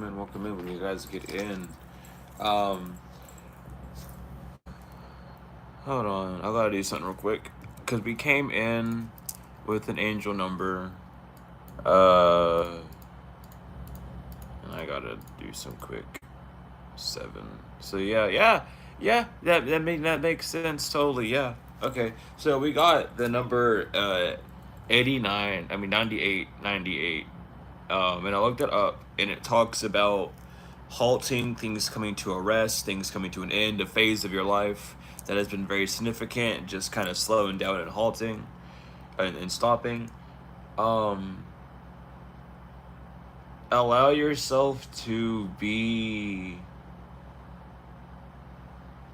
Welcome in when you guys get in. Um, Hold on, I gotta do something real quick because we came in with an angel number. Uh, and I gotta do some quick 7. So yeah. That makes sense totally. Yeah. Okay. So we got the number 89. I mean 98, 98. And I looked it up, and it talks about halting, things coming to a rest, things coming to an end, a phase of your life that has been very significant, just kind of slowing down and halting and stopping. Um, Allow yourself to be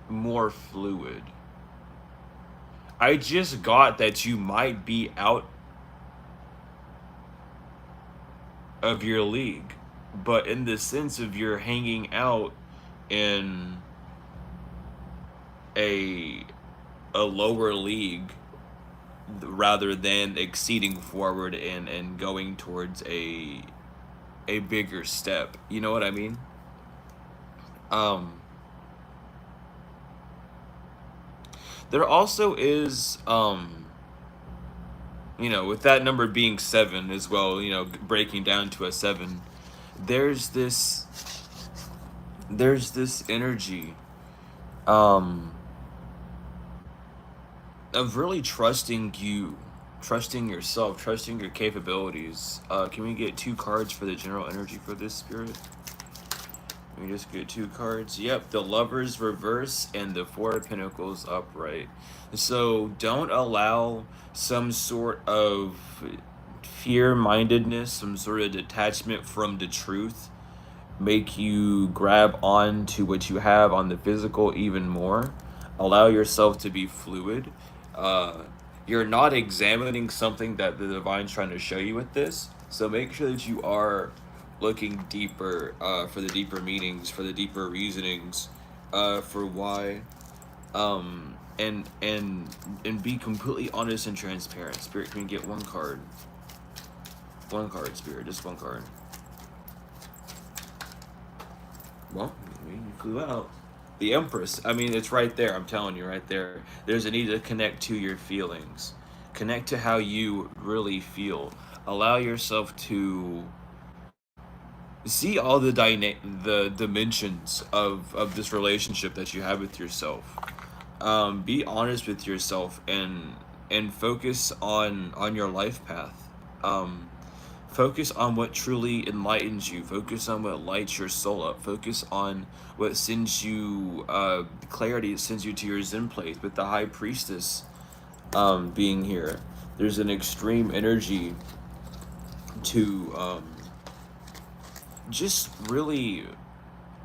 more fluid. I just got that you might be out of your league, but in the sense of you're hanging out in a a lower league rather than exceeding forward and going towards a bigger step. You know what I mean? Um there also is with that number being 7 as well, breaking down to a 7, there's this there's this energy um of really trusting yourself, trusting your capabilities. Can we get 2 cards for the general energy for this spirit? Let me just get 2 cards. Yep, the Lovers reverse and the Four of Pentacles upright. So don't allow some sort of fear-mindedness, some sort of detachment from the truth make you grab on to what you have on the physical even more. Allow yourself to be fluid. Uh, you're not examining something that the divine's trying to show you with this, so make sure that you are looking deeper for the deeper meanings, for the deeper reasonings, for why, and be completely honest and transparent. Spirit, can we get 1 card? 1 card, Spirit, just 1 card. Well, you flew out. The Empress. I mean, it's right there. I'm telling you, right there. There's a need to connect to your feelings. Connect to how you really feel. Allow yourself to see all the dimensions of this relationship that you have with yourself. Be honest with yourself and focus on your life path. Focus on what truly enlightens you. Focus on what lights your soul up. Focus on what sends you clarity. It sends you to your Zen place with the High Priestess being here. There's an extreme energy to just really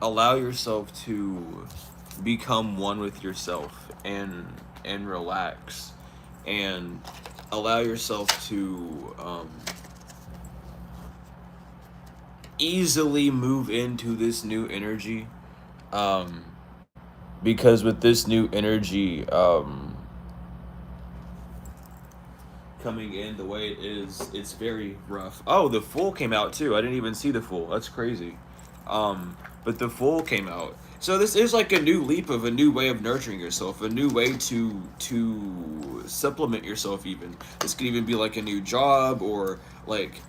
allow yourself to become one with yourself and relax and allow yourself to easily move into this new energy, um because with this new energy coming in the way it is, it's very rough. Oh, the Fool came out too. I didn't even see the Fool. That's crazy. But the Fool came out, so this is like a new leap of a new way of nurturing yourself, a new way to supplement yourself. Even this could even be like a new job, or like,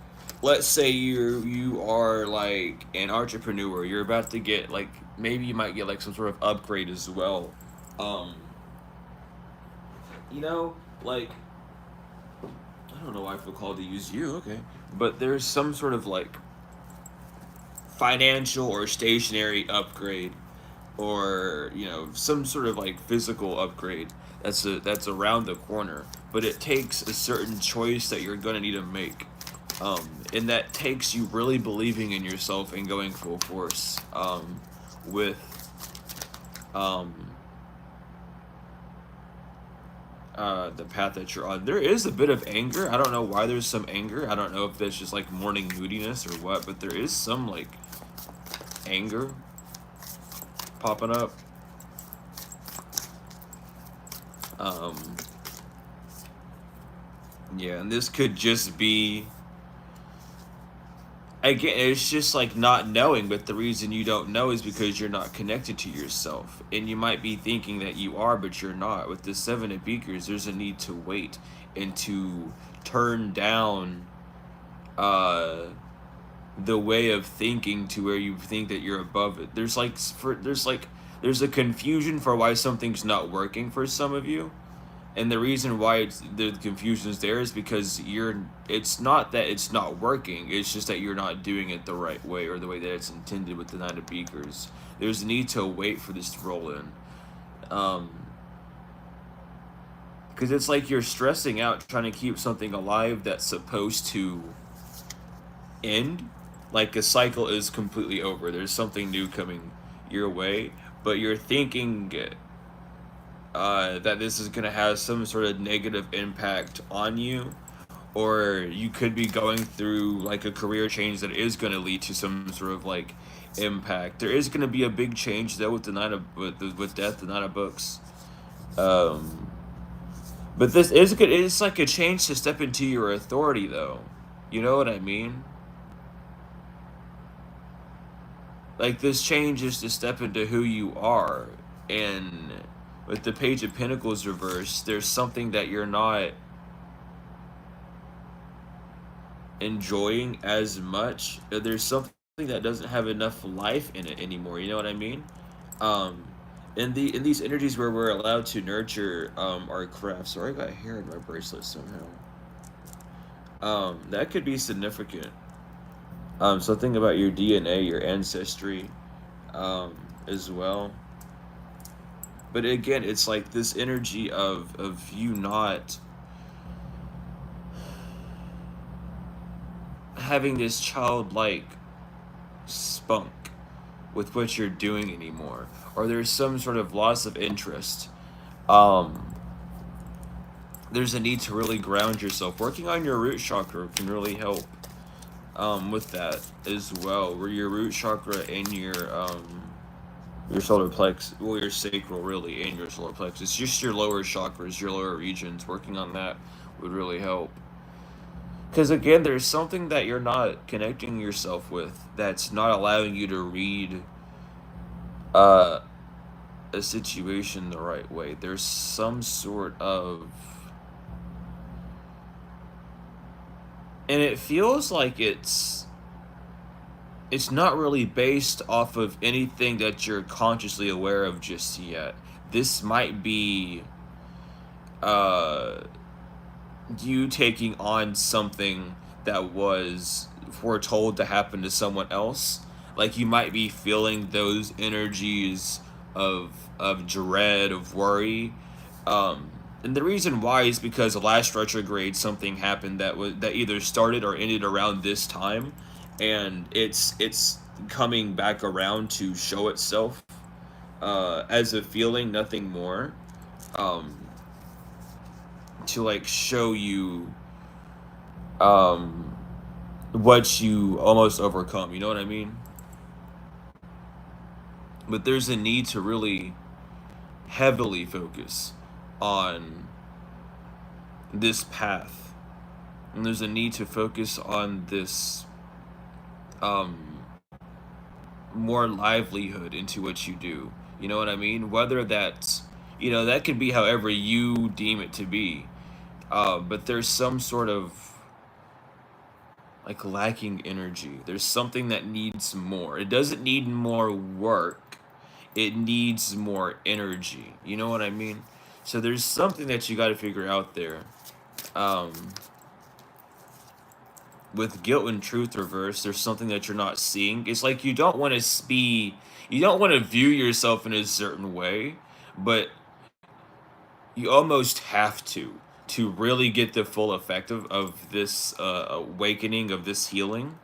let's say you are like an entrepreneur, you're about to get like, maybe you might get like some sort of upgrade as well. um you know like, I don't know why I feel called to use you, okay, but there's some sort of like financial or stationary upgrade, or some sort of like physical upgrade that's around the corner, but it takes a certain choice that you're gonna need to make, and that takes you really believing in yourself and going full force with um, the path that you're on. There is a bit of anger. I don't know why there's some anger. I don't know if that's just like morning moodiness or what, but there is some like anger popping up. Um, yeah, and this could just be Again, it's just like not knowing, but the reason you don't know is because you're not connected to yourself. And you might be thinking that you are, but you're not. With the Seven of Beakers, there's a need to wait and to turn down uh the way of thinking to where you think that you're above it. There's a confusion for why something's not working for some of you, and the reason why the confusion is there is because it's not that it's not working, it's just that you're not doing it the right way or the way that it's intended with the Nine of Beakers. There's a need to wait for this to roll in. Um, because it's like you're stressing out trying to keep something alive that's supposed to end. Like a cycle is completely over. There's something new coming your way, but you're thinking that this is going to have some sort of negative impact on you, or you could be going through like a career change that is going to lead to some sort of like impact. There is going to be a big change though with the with death, the Nine of Books. Um, but this is good. It's like a change to step into your authority, though. You know what I mean? Like this change is to step into who you are, and with the Page of Pentacles reversed, there's something that you're not enjoying as much. There's something that doesn't have enough life in it anymore. You know what I mean? Um, in these energies where we're allowed to nurture our craft. Sorry, I got hair in my bracelet somehow. That could be significant. Something about your DNA, your ancestry, as well. But again, it's like this energy of you not having this childlike spunk with what you're doing anymore, or there's some sort of loss of interest. Um, there's a need to really ground yourself. Working on your root chakra can really help with that as well, where your root chakra and your solar plex, well, your sacral really, and your solar plexus, just your lower chakras, your lower regions. Working on that would really help. Because again, there's something that you're not connecting yourself with that's not allowing you to read uh, a situation the right way. There's some sort of, and it feels like it's not really based off of anything that you're consciously aware of just yet. This might be uh you taking on something that was foretold to happen to someone else. Like you might be feeling those energies of dread, of worry. And the reason why is because the last retrograde something happened that either started or ended around this time, and it's coming back around to show itself as a feeling, nothing more. Um, to like show you um what you almost overcome, you know what I mean? But there's a need to really heavily focus on this path, and there's a need to focus on this um more livelihood into what you do, you know what I mean? Whether that's, that could be however you deem it to be. But there's some sort of like lacking energy. There's something that needs more. It doesn't need more work. It needs more energy. You know what I mean? So there's something that you got to figure out there. Um, with guilt and truth reverse, there's something that you're not seeing. It's like you don't want to view yourself in a certain way, but you almost have to really get the full effect of this awakening, of this healing,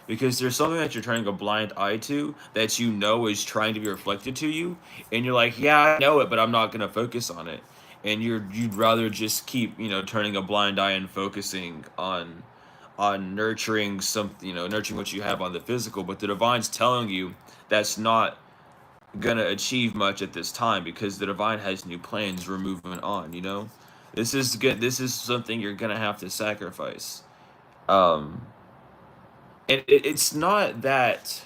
because there's something that you're turning a blind eye to that is trying to be reflected to you, and you're like, yeah, I know it, but I'm not going to focus on it. And you'd rather just keep turning a blind eye and focusing on nurturing nurturing what you have on the physical, but the divine's telling you that's not gonna achieve much at this time because the divine has new plans. We're moving on. This is good. This is something you're gonna have to sacrifice. Um, And it's not that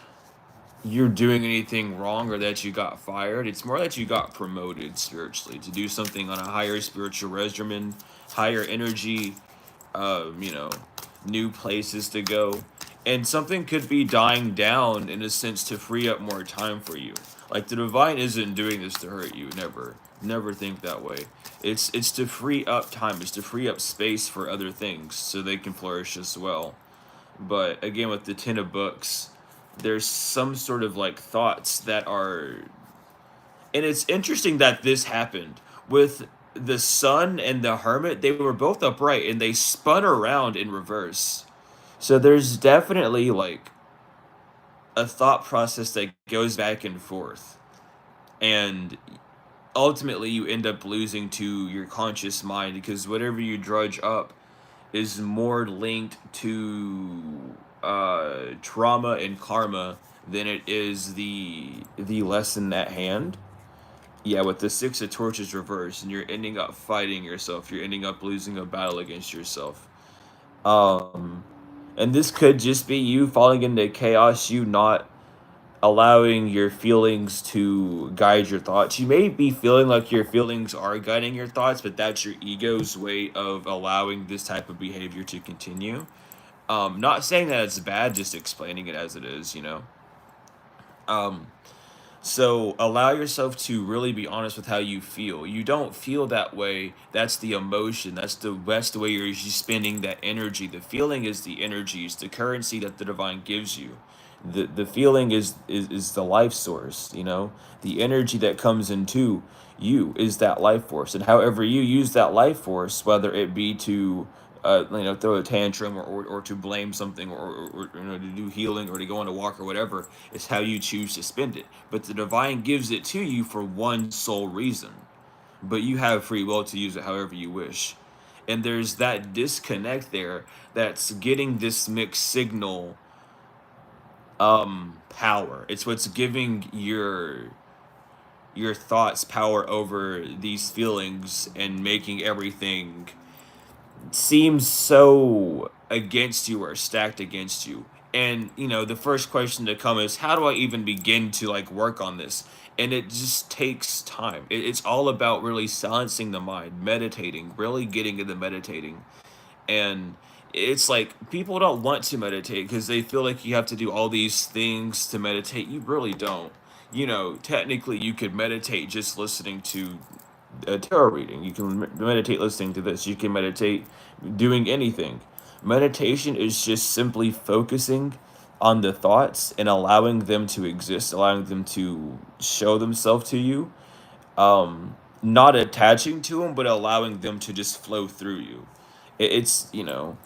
you're doing anything wrong or that you got fired. It's more that you got promoted spiritually to do something on a higher spiritual regimen, higher energy, you know, new places to go. And something could be dying down in a sense to free up more time for you. Like the divine isn't doing this to hurt you, never. Never think that way. It's to free up time, it's to free up space for other things so they can flourish as well. But again, with the Ten of Books, there's some sort of like thoughts that are, and it's interesting that this happened with the Sun and the Hermit. They were both upright and they spun around in reverse. So there's definitely like a thought process that goes back and forth, and ultimately you end up losing to your conscious mind because whatever you drudge up is more linked to trauma and karma than it is the lesson at hand. Yeah, with the Six of Torches reversed, and you're ending up fighting yourself. You're ending up losing a battle against yourself. Um, and this could just be you falling into chaos. You not allowing your feelings to guide your thoughts. You may be feeling like your feelings are guiding your thoughts, but that's your ego's way of allowing this type of behavior to continue. Not saying that it's bad, just explaining it as it is, you know. Um, so allow yourself to really be honest with how you feel. You don't feel that way. That's the emotion. That's the best way you're spending that energy. The feeling is the energy. It's the currency that the divine gives you. The feeling is the life source, you know. The energy that comes into you is that life force. And however you use that life force, whether it be to you know, throw a tantrum or to blame something or you know, to do healing or to go on a walk or whatever, it's how you choose to spend it. But the divine gives it to you for one sole reason, but you have free will to use it however you wish. And there's that disconnect there that's getting this mixed signal power. It's what's giving your thoughts power over these feelings and making everything seems so against you or stacked against you. And you know, the first question to come is, how do I even begin to like work on this? And it just takes time. It's all about really silencing the mind, meditating, really getting into meditating. And it's like people don't want to meditate because they feel like you have to do all these things to meditate. You really don't. You know, technically you could meditate just listening to a tarot reading. You can meditate listening to this. You can meditate doing anything. Meditation is just simply focusing on the thoughts and allowing them to exist, allowing them to show themselves to you. Not attaching to them, but allowing them to just flow through you. It's, you know,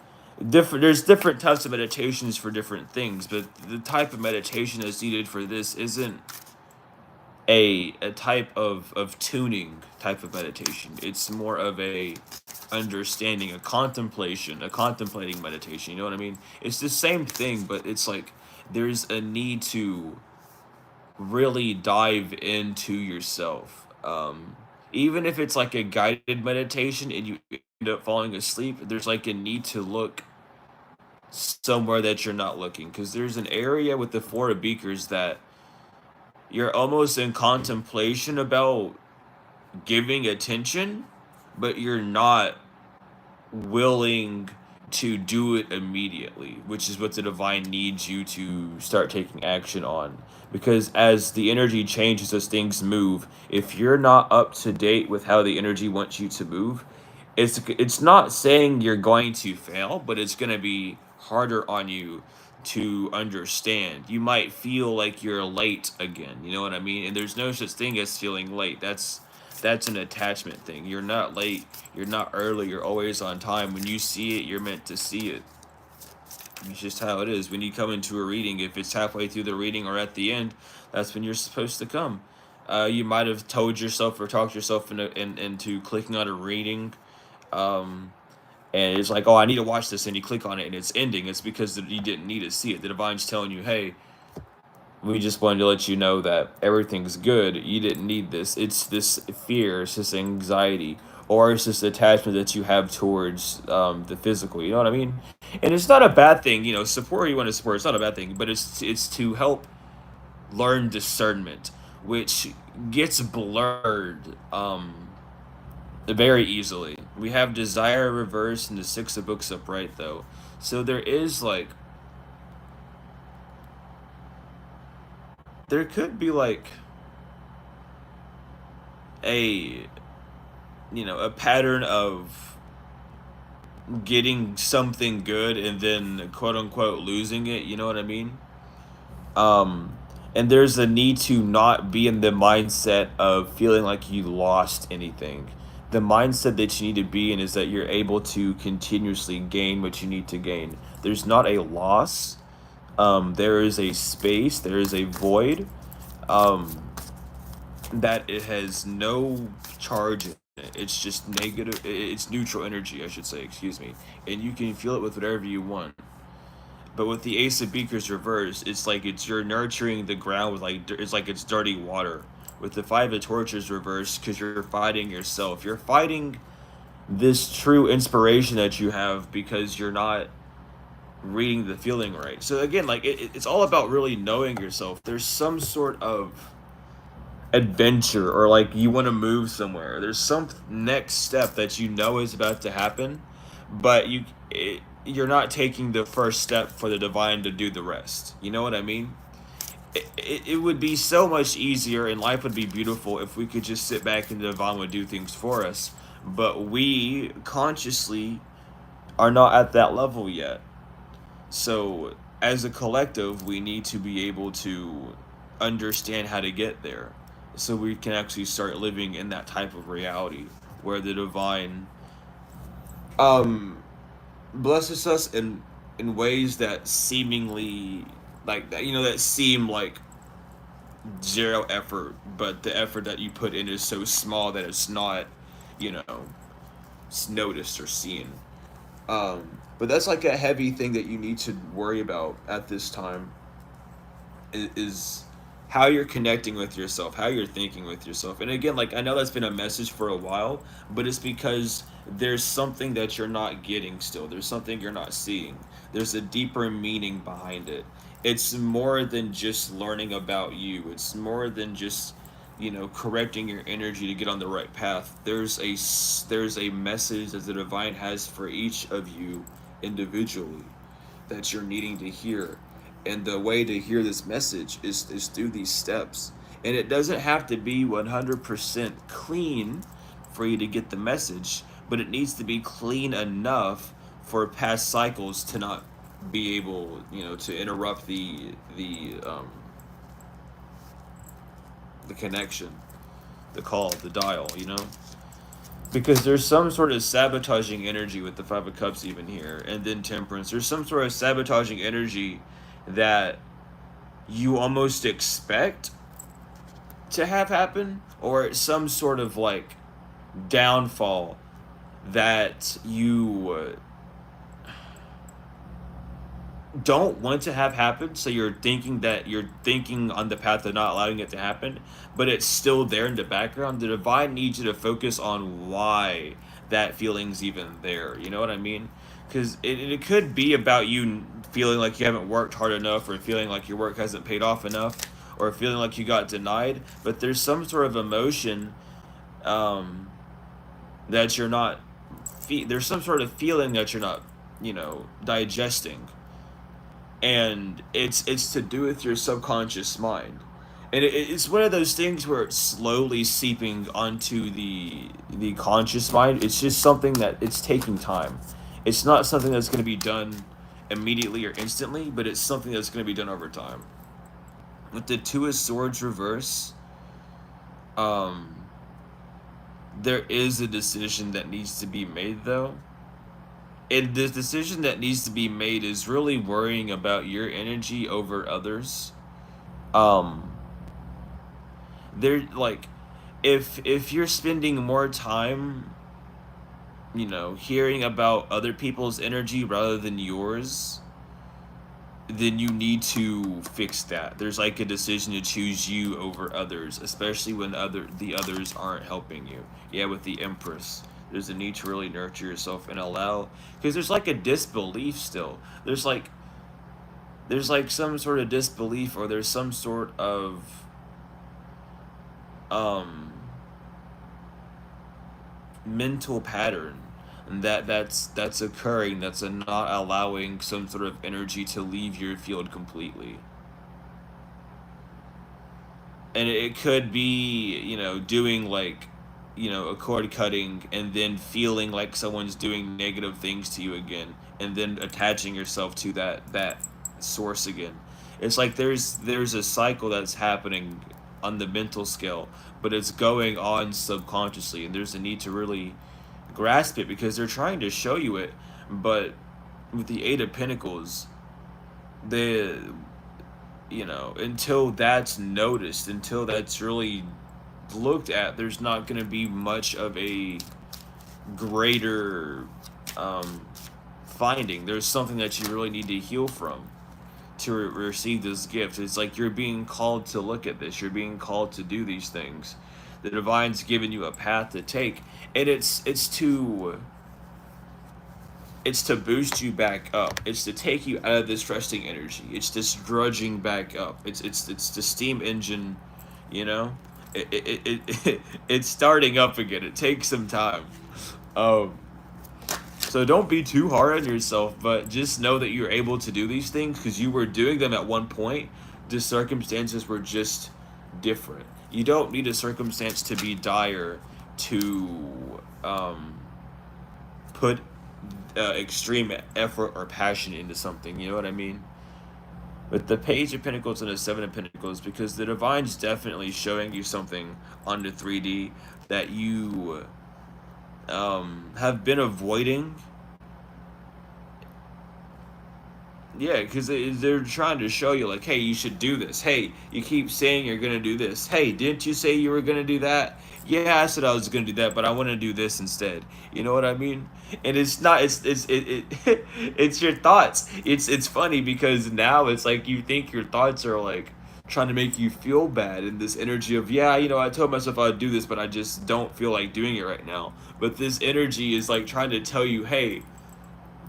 different. There's different types of meditations for different things, but the type of meditation that's needed for this isn't a type of tuning type of meditation. It's more of a understanding, a contemplation, a contemplating meditation. You know what I mean? It's the same thing, but it's like there's a need to really dive into yourself. Even if it's like a guided meditation and you end up falling asleep, there's like a need to look somewhere that you're not looking because there's an area with the Four of Beakers that you're almost in contemplation about giving attention, but you're not willing to do it immediately, which is what the divine needs you to start taking action on. Because as the energy changes, as things move, if you're not up to date with how the energy wants you to move, it's not saying you're going to fail, but it's going to be harder on you to understand. You might feel like you're late again, you know what I mean? And there's no such thing as feeling late. That's an attachment thing. You're not late, you're not early, you're always on time. When you see it, you're meant to see it. It's just how it is. When you come into a reading, if it's halfway through the reading or at the end, that's when you're supposed to come. You might have told yourself or talked yourself into clicking on a reading, um, and it's like, oh, I need to watch this, and you click on it, and it's ending. It's because you didn't need to see it. The divine's telling you, hey, we just wanted to let you know that everything's good. You didn't need this. It's this fear, it's this anxiety. or it's just attachment that you have towards the physical. You know what I mean? And it's not a bad thing. You know, support who you want to support. It's not a bad thing, but it's to help learn discernment, which gets blurred very easily. We have desire reversed and the six of books upright though. So there is like there could be like a a pattern of getting something good and then quote unquote losing it, you know what I mean? Um and there's a need to not be in the mindset of feeling like you lost anything. The mindset that you need to be in is that you're able to continuously gain what you need to gain. There's not a loss. There is a space, there is a void. Um, that it has no charge in it. It's just negative. It's neutral energy, I should say. Excuse me. And you can feel it with whatever you want. But with the Ace of Beakers reversed, it's like you're nurturing the ground with it's like it's dirty water. With the Five of Torches reversed, because you're fighting yourself. You're fighting this true inspiration that you have because you're not reading the feeling right. So again, like it's all about really knowing yourself. There's some sort of adventure, or like you want to move somewhere. There's some next step that you know is about to happen, but you're not taking the first step for the divine to do the rest. You know what I mean? It would be so much easier and life would be beautiful if we could just sit back and the divine would do things for us. But we consciously are not at that level yet. So as a collective, we need to be able to understand how to get there so we can actually start living in that type of reality where the divine um blesses us in ways that seemingly like that that seem like zero effort, but the effort that you put in is so small that it's not you know noticed or seen. But that's like a heavy thing that you need to worry about at this time is how you're connecting with yourself, how you're thinking with yourself. And again, like I know that's been a message for a while, but it's because there's something that you're not getting still. There's something you're not seeing. There's a deeper meaning behind it. It's more than just learning about you. It's more than just correcting your energy to get on the right path. There's a message that the divine has for each of you individually that you're needing to hear. And the way to hear this message is through these steps. And it doesn't have to be 100% clean for you to get the message, but it needs to be clean enough for past cycles to not be able, to interrupt the connection, the call, the dial. Because there's some sort of sabotaging energy with the Five of Cups even here, and then Temperance. There's some sort of sabotaging energy that you almost expect to have happen, or some sort of like downfall that you don't want to have happen. So you're thinking on the path of not allowing it to happen, but it's still there in the background. The divine needs you to focus on why that feeling's even there. You know what I mean? Because it could be about you feeling like you haven't worked hard enough, or feeling like your work hasn't paid off enough, or feeling like you got denied. But there's some sort of emotion that you're not there's some sort of feeling that you're not digesting, and it's to do with your subconscious mind. And it's one of those things where it's slowly seeping onto the conscious mind. It's just something that it's taking time. It's not something that's going to be done immediately or instantly, but it's something that's going to be done over time. With the Two of Swords reverse, there is a decision that needs to be made though. And the decision that needs to be made is really worrying about your energy over others. Um, they're like, if you're spending more time, hearing about other people's energy rather than yours, then you need to fix that. There's like a decision to choose you over others, especially when the others aren't helping you. Yeah, with the Empress. There's a need to really nurture yourself and allow, because there's like a disbelief still. There's like some sort of disbelief, or there's some sort of um mental pattern that's occurring, that's not allowing some sort of energy to leave your field completely. And it could be, doing like, a cord cutting, and then feeling like someone's doing negative things to you again, and then attaching yourself to that source again. It's like there's a cycle that's happening on the mental scale, but it's going on subconsciously, and there's a need to really grasp it, because they're trying to show you it. But with the Eight of Pentacles, the until that's noticed, until that's really looked at, there's not going to be much of a greater um, finding. There's something that you really need to heal from to receive this gift. It's like you're being called to look at this. You're being called to do these things. The divine's given you a path to take, and it's to boost you back up. It's to take you out of this resting energy. It's this drudging back up. It's the steam engine, you know. It's starting up again. It takes some time. Um, so don't be too hard on yourself, but just know that you're able to do these things because you were doing them at one point. The circumstances were just different. You don't need a circumstance to be dire to put extreme effort or passion into something. You know what I mean? With the Page of Pentacles and the Seven of Pentacles, because the Divine's definitely showing you something on the 3D that you have been avoiding. Yeah, because they're trying to show you, like, hey, you should do this. Hey, you keep saying you're going to do this. Hey, didn't you say you were going to do that? Yeah, I said I was going to do that, but I want to do this instead. You know what I mean? And it's not, it's your thoughts. It's funny because now it's like you think your thoughts are like trying to make you feel bad, in this energy of, yeah, I told myself I'd do this, but I just don't feel like doing it right now. But this energy is like trying to tell you, hey,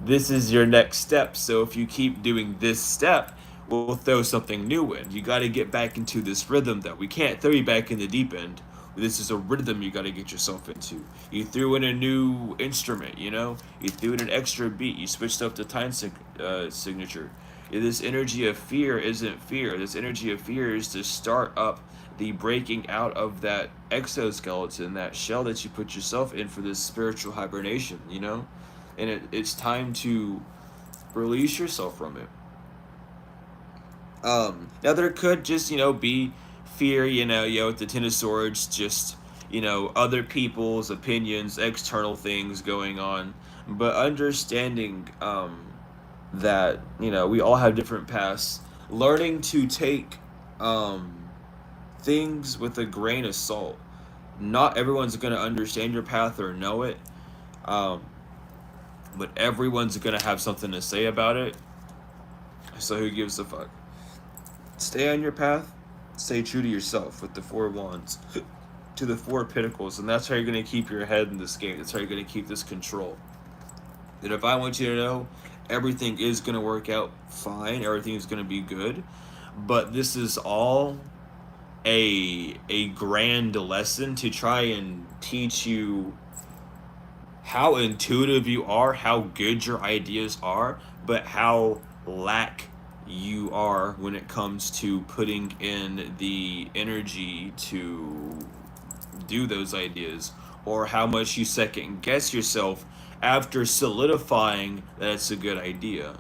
this is your next step. So if you keep doing this step, we'll throw something new in. You got to get back into this rhythm, though. We can't throw you back in the deep end. This is a rhythm you got to get yourself into. You threw in a new instrument, You threw in an extra beat. You switched up the time signature. This energy of fear isn't fear. This energy of fear is to start up the breaking out of that exoskeleton, that shell that you put yourself in for this spiritual hibernation. And it's time to release yourself from it. Now there could just be fear, with the Ten of Swords, just other people's opinions, external things going on, but understanding that we all have different paths, learning to take things with a grain of salt. Not everyone's going to understand your path or know it. But everyone's gonna have something to say about it. So who gives a fuck? Stay on your path. Stay true to yourself with the Four of Wands to the Four of Pentacles, and that's how you're gonna keep your head in this game. That's how you're gonna keep this control. And if I want you to know, everything is gonna work out fine. Everything is gonna be good. But this is all a grand lesson to try and teach you how intuitive you are, how good your ideas are, but how lack you are when it comes to putting in the energy to do those ideas, or how much you second guess yourself after solidifying that it's a good idea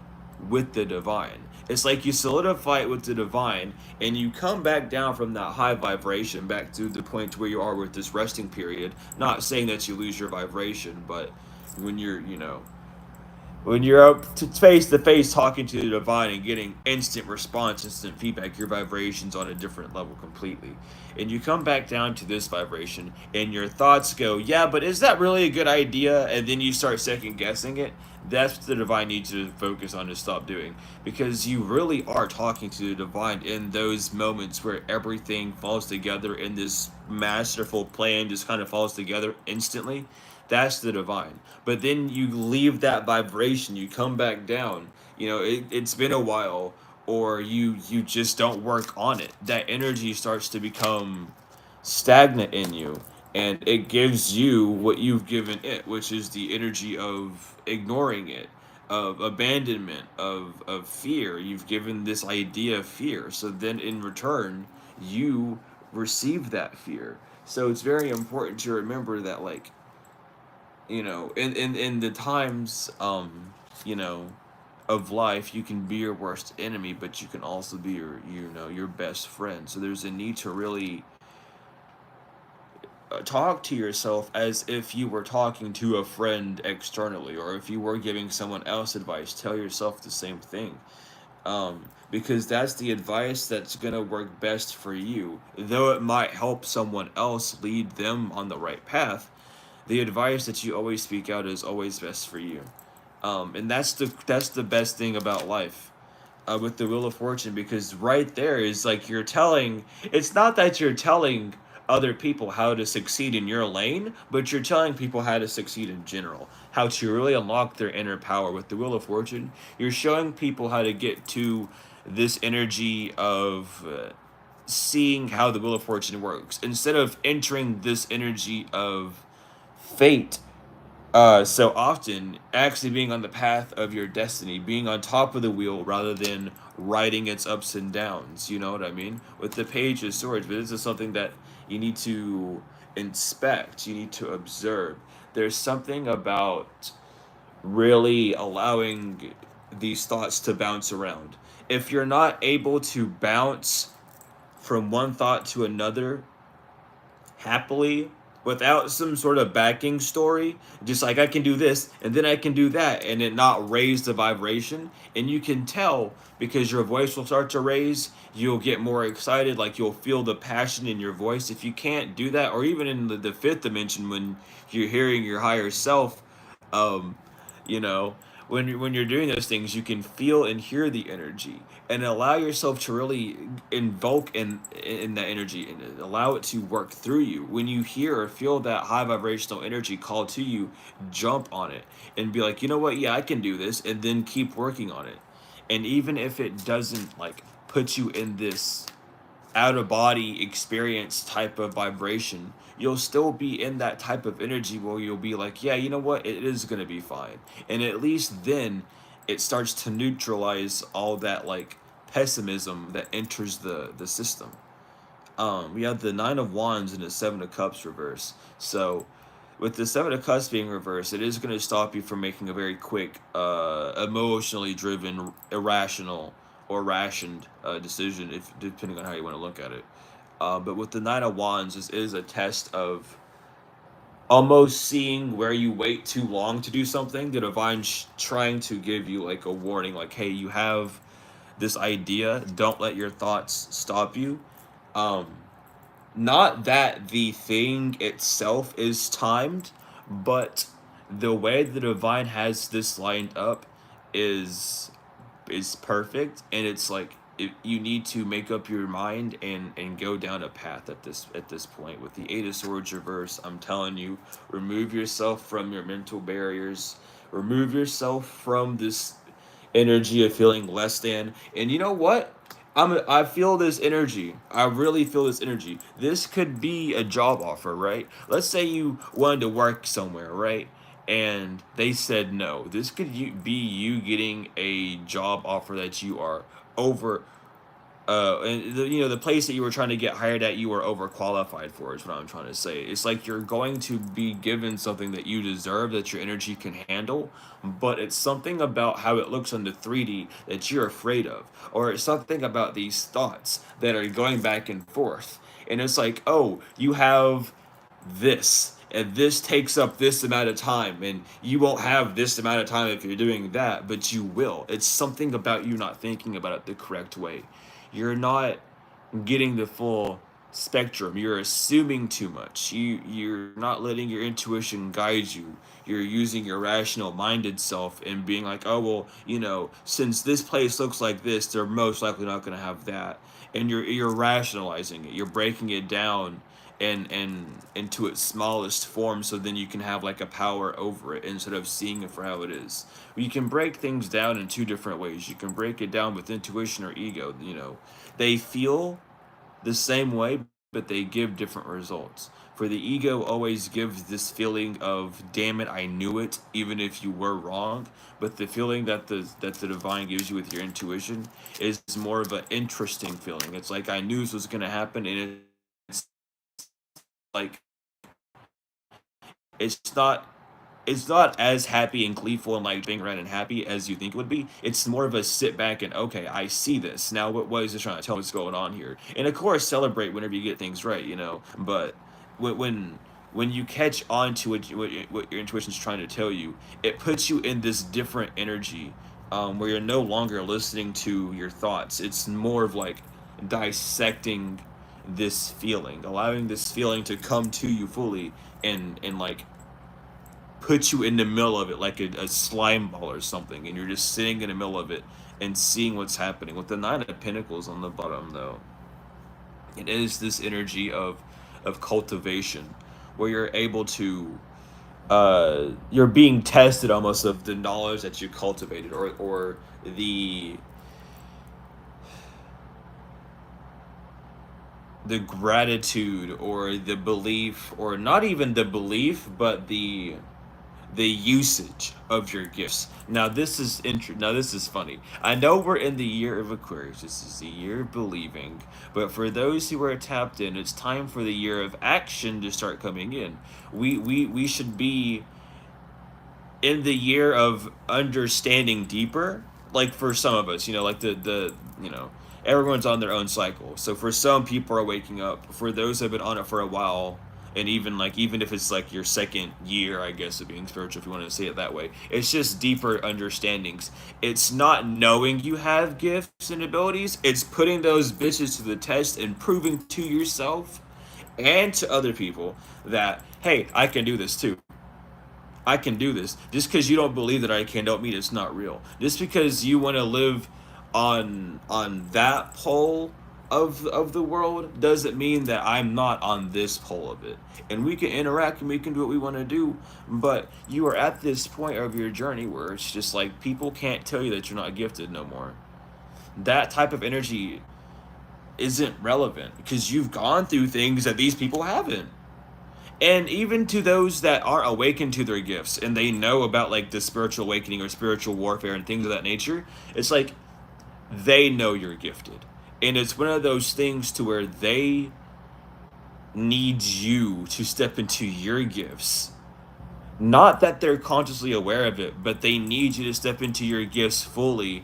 with the divine. It's like you solidify it with the divine, and you come back down from that high vibration back to the point where you are with this resting period. Not saying that you lose your vibration, but when you're up to face talking to the divine and getting instant response, instant feedback, your vibration's on a different level completely. And you come back down to this vibration, and your thoughts go, yeah, but is that really a good idea? And then you start second guessing it. That's what the divine needs you to focus on, to stop doing. Because you really are talking to the divine in those moments where everything falls together, and this masterful plan just kind of falls together instantly. That's the divine. But then you leave that vibration, you come back down. It's been a while, or you just don't work on it. That energy starts to become stagnant in you, and it gives you what you've given it, which is the energy of ignoring it, of abandonment, of fear. You've given this idea of fear, so then in return you receive that fear. So it's very important to remember that, like, in the times, you know of life, you can be your worst enemy, but you can also be your best friend. So there's a need to really talk to yourself as if you were talking to a friend externally, or if you were giving someone else advice, tell yourself the same thing. Because that's the advice that's gonna work best for you. Though it might help someone else, lead them on the right path, the advice that you always speak out is always best for you. And that's the best thing about life, with the Wheel of Fortune, because right there is like you're telling. It's not that you're telling other people how to succeed in your lane, but you're telling people how to succeed in general, how to really unlock their inner power. With the Wheel of Fortune, you're showing people how to get to this energy of seeing how the Wheel of Fortune works, instead of entering this energy of fate so often, actually being on the path of your destiny, being on top of the wheel rather than riding its ups and downs. You know what I mean? With the Page of Swords, but this is something that you need to inspect, you need to observe. There's something about really allowing these thoughts to bounce around. If you're not able to bounce from one thought to another happily, without some sort of backing story, just like I can do this and then I can do that, and it not raise the vibration. And you can tell, because your voice will start to raise, you'll get more excited, like you'll feel the passion in your voice. If you can't do that, or even in the fifth dimension, when you're hearing your higher self, um you know when you're doing those things, you can feel and hear the energy, and allow yourself to really invoke in that energy, and allow it to work through you. When you hear or feel that high vibrational energy call to you, jump on it and be like, you know what, yeah, I can do this, and then keep working on it. And even if it doesn't, like, put you in this out of body experience type of vibration, you'll still be in that type of energy where you'll be like, yeah, you know what, it is going to be fine. And at least then it starts to neutralize all that, like, pessimism that enters the system. We have the Nine of Wands and the Seven of Cups reverse. So with the Seven of Cups being reversed, it is going to stop you from making a very quick, emotionally driven, irrational, or rationed decision, if depending on how you want to look at it. But with the Nine of Wands, this is a test of almost seeing where you wait too long to do something. The divine trying to give you, like, a warning, like, hey, you have this idea. Don't let your thoughts stop you. Um, Not that the thing itself is timed, but the way the divine has this lined up is perfect. And it's like, you need to make up your mind and go down a path at this point. With the Eight of Swords reverse, I'm telling you, remove yourself from your mental barriers, remove yourself from this energy of feeling less than. And you know what, I feel this energy. I really feel this energy. This could be a job offer, right? Let's say you wanted to work somewhere, right? And they said no. This could be you getting a job offer that you are over, and the place that you were trying to get hired at, you were overqualified for, is what I'm trying to say. It's like you're going to be given something that you deserve, that your energy can handle, but it's something about how it looks on the 3D that you're afraid of, or it's something about these thoughts that are going back and forth. And it's like, oh, you have this, and this takes up this amount of time, and you won't have this amount of time if you're doing that, but you will. It's something about you not thinking about it the correct way. You're not getting the full spectrum. You're assuming too much. You're not letting your intuition guide you. You're using your rational minded self and being like, oh well, since this place looks like this, they're most likely not going to have that. And you're rationalizing it. You're breaking it down and into its smallest form, so then you can have like a power over it instead of seeing it for how it is. You can break things down in two different ways. You can break it down with intuition or ego. They feel the same way, but they give different results. For the ego always gives this feeling of damn it, I knew it, even if you were wrong. But the feeling that the divine gives you with your intuition is more of an interesting feeling. It's like I knew this was gonna happen, and it's like it's not it's not as happy and gleeful and like being around and happy as you think it would be. It's more of a sit back and okay, I see this now. What is this trying to tell me? What's going on here? And of course, celebrate whenever you get things right. But when when when you catch on to what your intuition's trying to tell you, it puts you in this different energy, where you're no longer listening to your thoughts. It's more of like dissecting this feeling, allowing this feeling to come to you fully, and like put you in the middle of it like a slime ball or something, and you're just sitting in the middle of it and seeing what's happening. With the Nine of Pentacles on the bottom, though, it is this energy of cultivation, where you're able to you're being tested almost of the knowledge that you cultivated, or the the gratitude, or the belief, or not even the belief, but the usage of your gifts. Now this is funny. I know we're in the year of Aquarius. This is the year of believing, but for those who are tapped in, it's time for the year of action to start coming in. We should be in the year of understanding deeper. Like for some of us, like the everyone's on their own cycle. So for some people are waking up. For those who have been on it for a while, and even if it's like your second year, I guess, of being spiritual, if you want to say it that way, it's just deeper understandings. It's not knowing you have gifts and abilities. It's putting those bitches to the test and proving to yourself and to other people that, hey, I can do this too. I can do this. Just because you don't believe that I can, don't mean it's not real. Just because you want to live on that pole of the world doesn't mean that I'm not on this pole of it. And we can interact and we can do what we want to do, but you are at this point of your journey where it's just like people can't tell you that you're not gifted no more. That type of energy isn't relevant because you've gone through things that these people haven't. And even to those that are awakened to their gifts and they know about like the spiritual awakening or spiritual warfare and things of that nature, it's like they know you're gifted. And it's one of those things to where they need you to step into your gifts. Not that they're consciously aware of it, but they need you to step into your gifts fully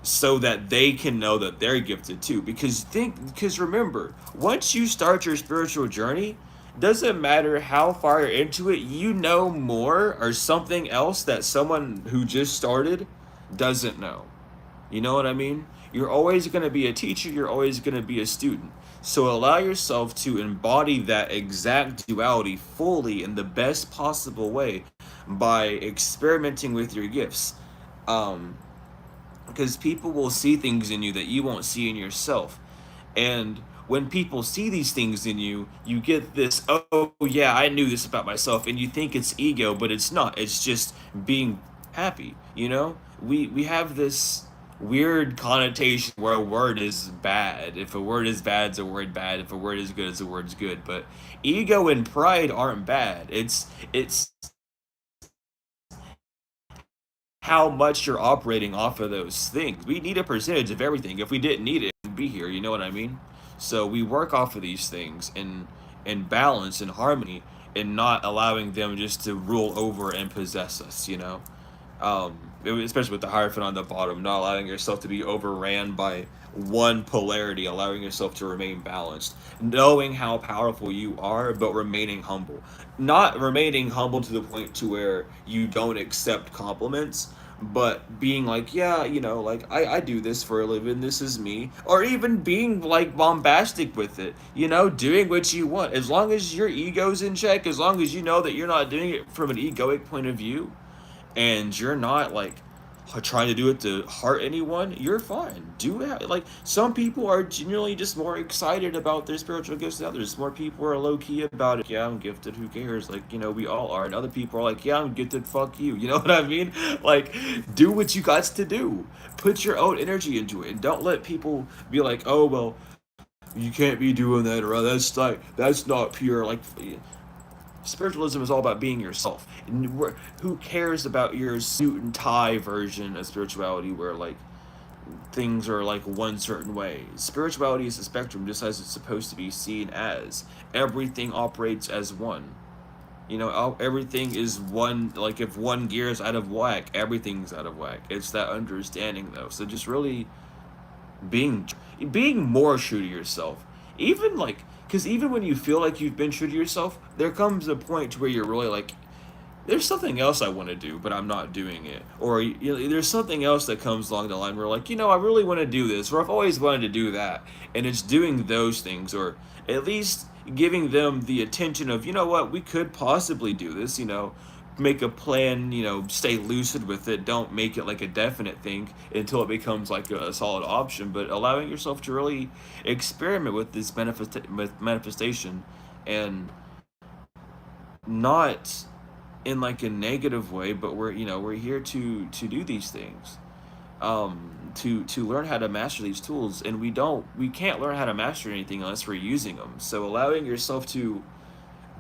so that they can know that they're gifted too. Because remember, once you start your spiritual journey, doesn't matter how far you're into it, you know more or something else that someone who just started doesn't know. You know what I mean? You're always going to be a teacher, you're always going to be a student. So allow yourself to embody that exact duality fully in the best possible way by experimenting with your gifts. Um, because people will see things in you that you won't see in yourself. And when people see these things in you, you get this, oh yeah, I knew this about myself, and you think it's ego, but it's not. It's just being happy. We have this weird connotation where a word is bad. If a word is bad, it's a word bad. If a word is good, it's a word's good. But ego and pride aren't bad. It's how much you're operating off of those things. We need a percentage of everything. If we didn't need it, we'd be here. You know what I mean? So we work off of these things in balance and harmony, and not allowing them just to rule over and possess us. Especially with the Hierophant on the bottom, not allowing yourself to be overran by one polarity, allowing yourself to remain balanced, knowing how powerful you are, but remaining humble. Not remaining humble to the point to where you don't accept compliments, but being like, yeah, like I do this for a living, this is me, or even being like bombastic with it, doing what you want, as long as your ego's in check, as long as you know that you're not doing it from an egoic point of view, and you're not like trying to do it to hurt anyone, you're fine. Do it. Like, some people are genuinely just more excited about their spiritual gifts than others. More people are low key about it. Yeah, I'm gifted. Who cares? Like, we all are. And other people are like, yeah, I'm gifted. Fuck you. You know what I mean? Like, do what you got to do. Put your own energy into it, and don't let people be like, oh well, you can't be doing that, or that's not pure. Like, spiritualism is all about being yourself. And who cares about your suit and tie version of spirituality where, like, things are like one certain way? Spirituality is a spectrum, just as it's supposed to be seen as. Everything operates as one. Everything is one. Like, if one gear is out of whack, everything's out of whack. It's that understanding, though. So just really being being more true to yourself, even like, because even when you feel like you've been true to yourself, there comes a point to where you're really like, there's something else I want to do, but I'm not doing it. Or there's something else that comes along the line where, like, I really want to do this, or I've always wanted to do that. And it's doing those things, or at least giving them the attention of, what, we could possibly do this, make a plan, stay lucid with it. Don't make it like a definite thing until it becomes like a solid option, but allowing yourself to really experiment with this manifestation, and not in like a negative way, but we're here to do these things, to learn how to master these tools, and we can't learn how to master anything unless we're using them. So allowing yourself to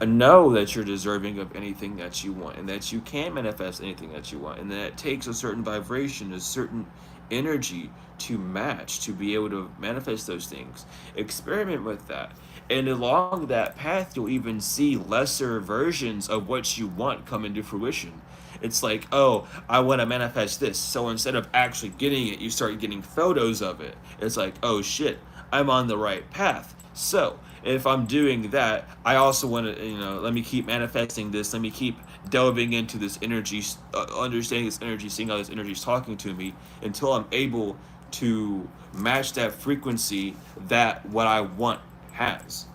know that you're deserving of anything that you want, and that you can manifest anything that you want, and that it takes a certain vibration, a certain energy to match to be able to manifest those things. Experiment with that, and along that path you'll even see lesser versions of what you want come into fruition. It's like, oh, I want to manifest this, so instead of actually getting it, you start getting photos of it. It's like, oh shit, I'm on the right path. So if I'm doing that, I also want to, let me keep manifesting this. Let me keep delving into this energy, understanding this energy, seeing how this energy is talking to me, until I'm able to match that frequency that what I want has.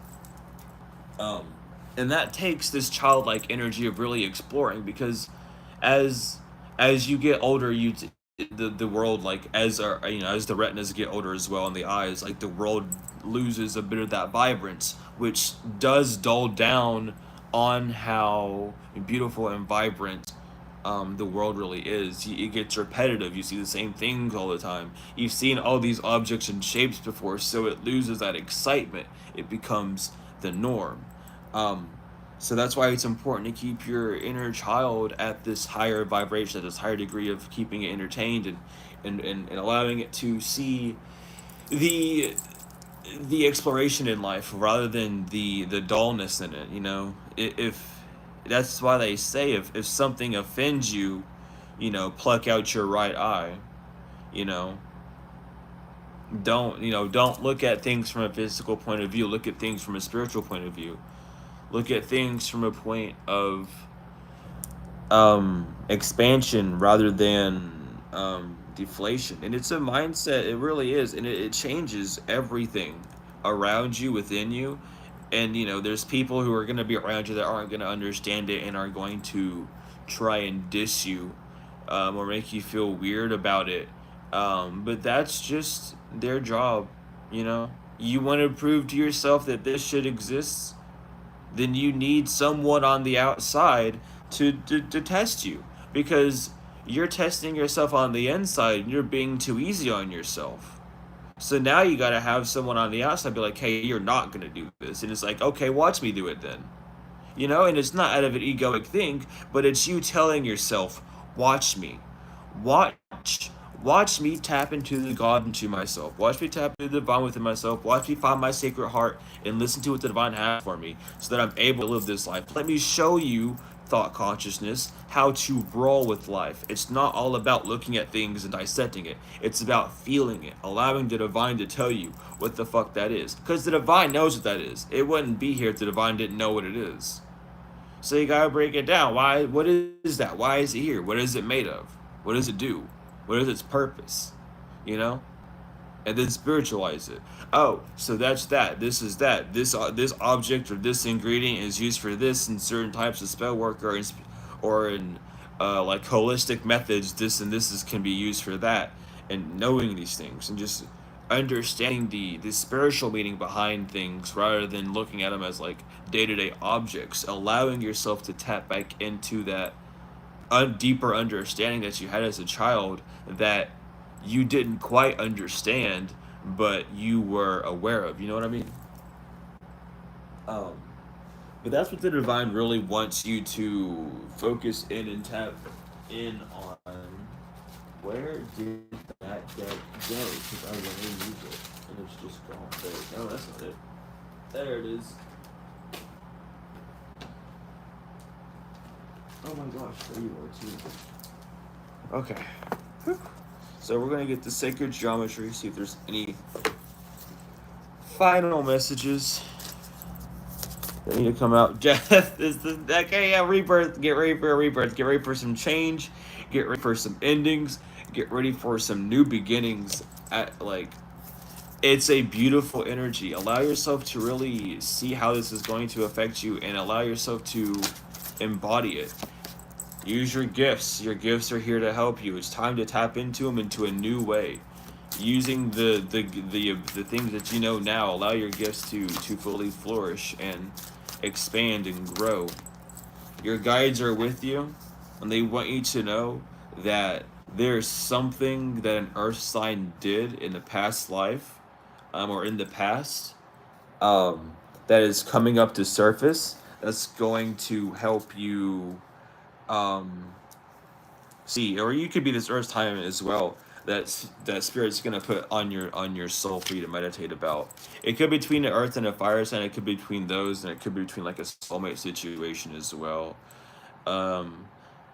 Um, and that takes this childlike energy of really exploring, because as as you get older, the world, like, as our as the retinas get older as well, and the eyes, like, the world loses a bit of that vibrance, which does dull down on how beautiful and vibrant the world really is. It gets repetitive. You see the same things all the time. You've seen all these objects and shapes before, so it loses that excitement. It becomes the norm. Um, so that's why it's important to keep your inner child at this higher vibration, at this higher degree of keeping it entertained, and allowing it to see the the exploration in life rather than the dullness in it. If that's why they say, if something offends you, pluck out your right eye. You know, don't look at things from a physical point of view. Look at things from a spiritual point of view. Look at things from a point of expansion rather than deflation. And it's a mindset. It really is, and it changes everything around you, within you. And there's people who are going to be around you that aren't going to understand it, and are going to try and diss you, or make you feel weird about it. But that's just their job. You want to prove to yourself that this shit exists, then you need someone on the outside to test you, because you're testing yourself on the inside, and you're being too easy on yourself. So now you got to have someone on the outside be like, hey, you're not going to do this. And it's like, okay, watch me do it then. And it's not out of an egoic thing, but it's you telling yourself, watch me. Watch. Watch me tap into the God into myself. Watch me tap into the divine within myself. Watch me find my sacred heart and listen to what the divine has for me, so that I'm able to live this life. Let me show you, thought consciousness, how to roll with life. It's not all about looking at things and dissecting it. It's about feeling it, allowing the divine to tell you what the fuck that is. Because the divine knows what that is. It wouldn't be here if the divine didn't know what it is. So you gotta break it down. Why? What is that? Why is it here? What is it made of? What does it do? What is its purpose? And then spiritualize it. Oh, so that's that. This is that. This object or this ingredient is used for this in certain types of spell work, or in like holistic methods, this and this is can be used for that, and knowing these things and just understanding the spiritual meaning behind things rather than looking at them as like day-to-day objects, allowing yourself to tap back into that deeper understanding that you had as a child that you didn't quite understand but you were aware of, you know what I mean? um but that's what the divine really wants you to focus in and tap in on. Where did that deck go? Because I really use it and it's just gone. There. No, that's not it. There it is. Oh my gosh, there you are too. Okay. So we're gonna get the sacred geometry, see if there's any final messages that need to come out. Death is the okay, yeah, rebirth. Get ready for a rebirth. Get ready for some change. Get ready for some endings. Get ready for some new beginnings. At like, it's a beautiful energy. Allow yourself to really see how this is going to affect you, and allow yourself to embody it. Use your gifts. Your gifts are here to help you. It's time to tap into them into a new way. Using the things that you know now, allow your gifts to fully flourish and expand and grow. Your guides are with you, and they want you to know that there's something that an earth sign did in the past life, or in the past, um, that is coming up to surface. That's going to help you um, see, or you could be this earth time as well. That spirit's gonna put on your soul for you to meditate about. It could be between the earth and a fire sign. It could be between those, and it could be between like a soulmate situation as well. Um,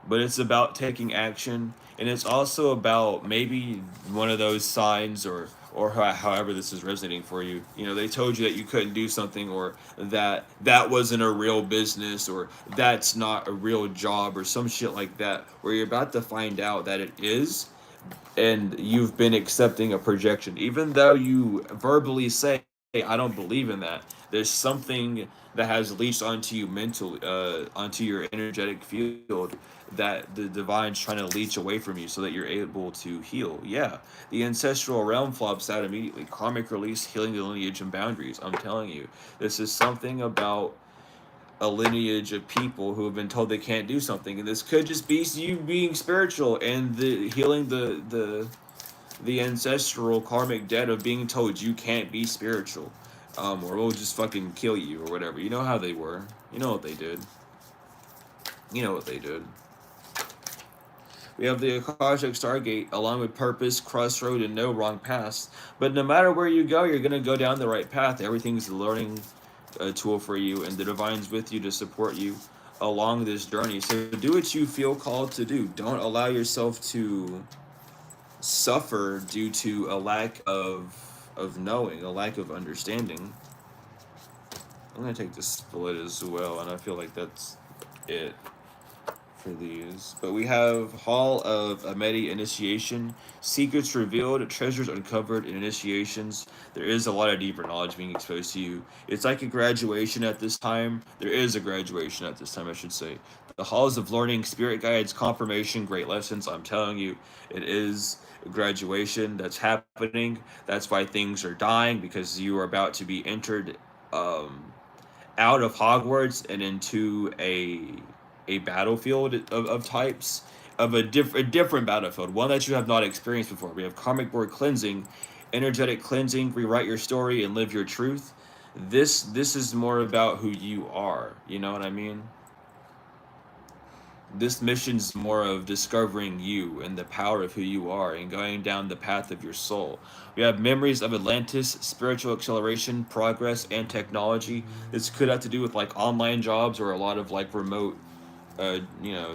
but it's about taking action, and it's also about maybe one of those signs or however this is resonating for you. You know, they told you that you couldn't do something, or that that wasn't a real business, or that's not a real job, or some shit like that, where you're about to find out that it is, and you've been accepting a projection even though you verbally say, hey, I don't believe in that. There's something that has leached onto you mentally, onto your energetic field, that the divine's trying to leech away from you so that you're able to heal. Yeah, the ancestral realm flops out immediately. Karmic release, healing the lineage and boundaries. I'm telling you, this is something about a lineage of people who have been told they can't do something, and this could just be you being spiritual and the healing the ancestral karmic debt of being told you can't be spiritual, or we'll just fucking kill you or whatever. You know how they were. You know what they did. You know what they did. We have the Akashic Stargate, along with purpose, crossroad, and no wrong paths. But no matter where you go, you're gonna go down the right path. Everything's a learning tool for you, and the divine's with you to support you along this journey. So do what you feel called to do. Don't allow yourself to suffer due to a lack of knowing, a lack of understanding. I'm gonna take the split as well, and I feel like that's it for these. But we have Hall of Ameti Initiation, secrets revealed, treasures uncovered in initiations. There is a lot of deeper knowledge being exposed to you. It's like a graduation at this time. There is a graduation at this time, I should say. The halls of learning, spirit guides, confirmation, great lessons. I'm telling you, it is a graduation that's happening. That's why things are dying, because you are about to be entered um, out of Hogwarts and into a battlefield of types, of a different battlefield, one that you have not experienced before. We have karmic board cleansing, energetic cleansing, rewrite your story and live your truth. This is more about who you are. You know what I mean? This mission's more of discovering you and the power of who you are and going down the path of your soul. We have memories of Atlantis, spiritual acceleration, progress, and technology. This could have to do with like online jobs or a lot of like remote,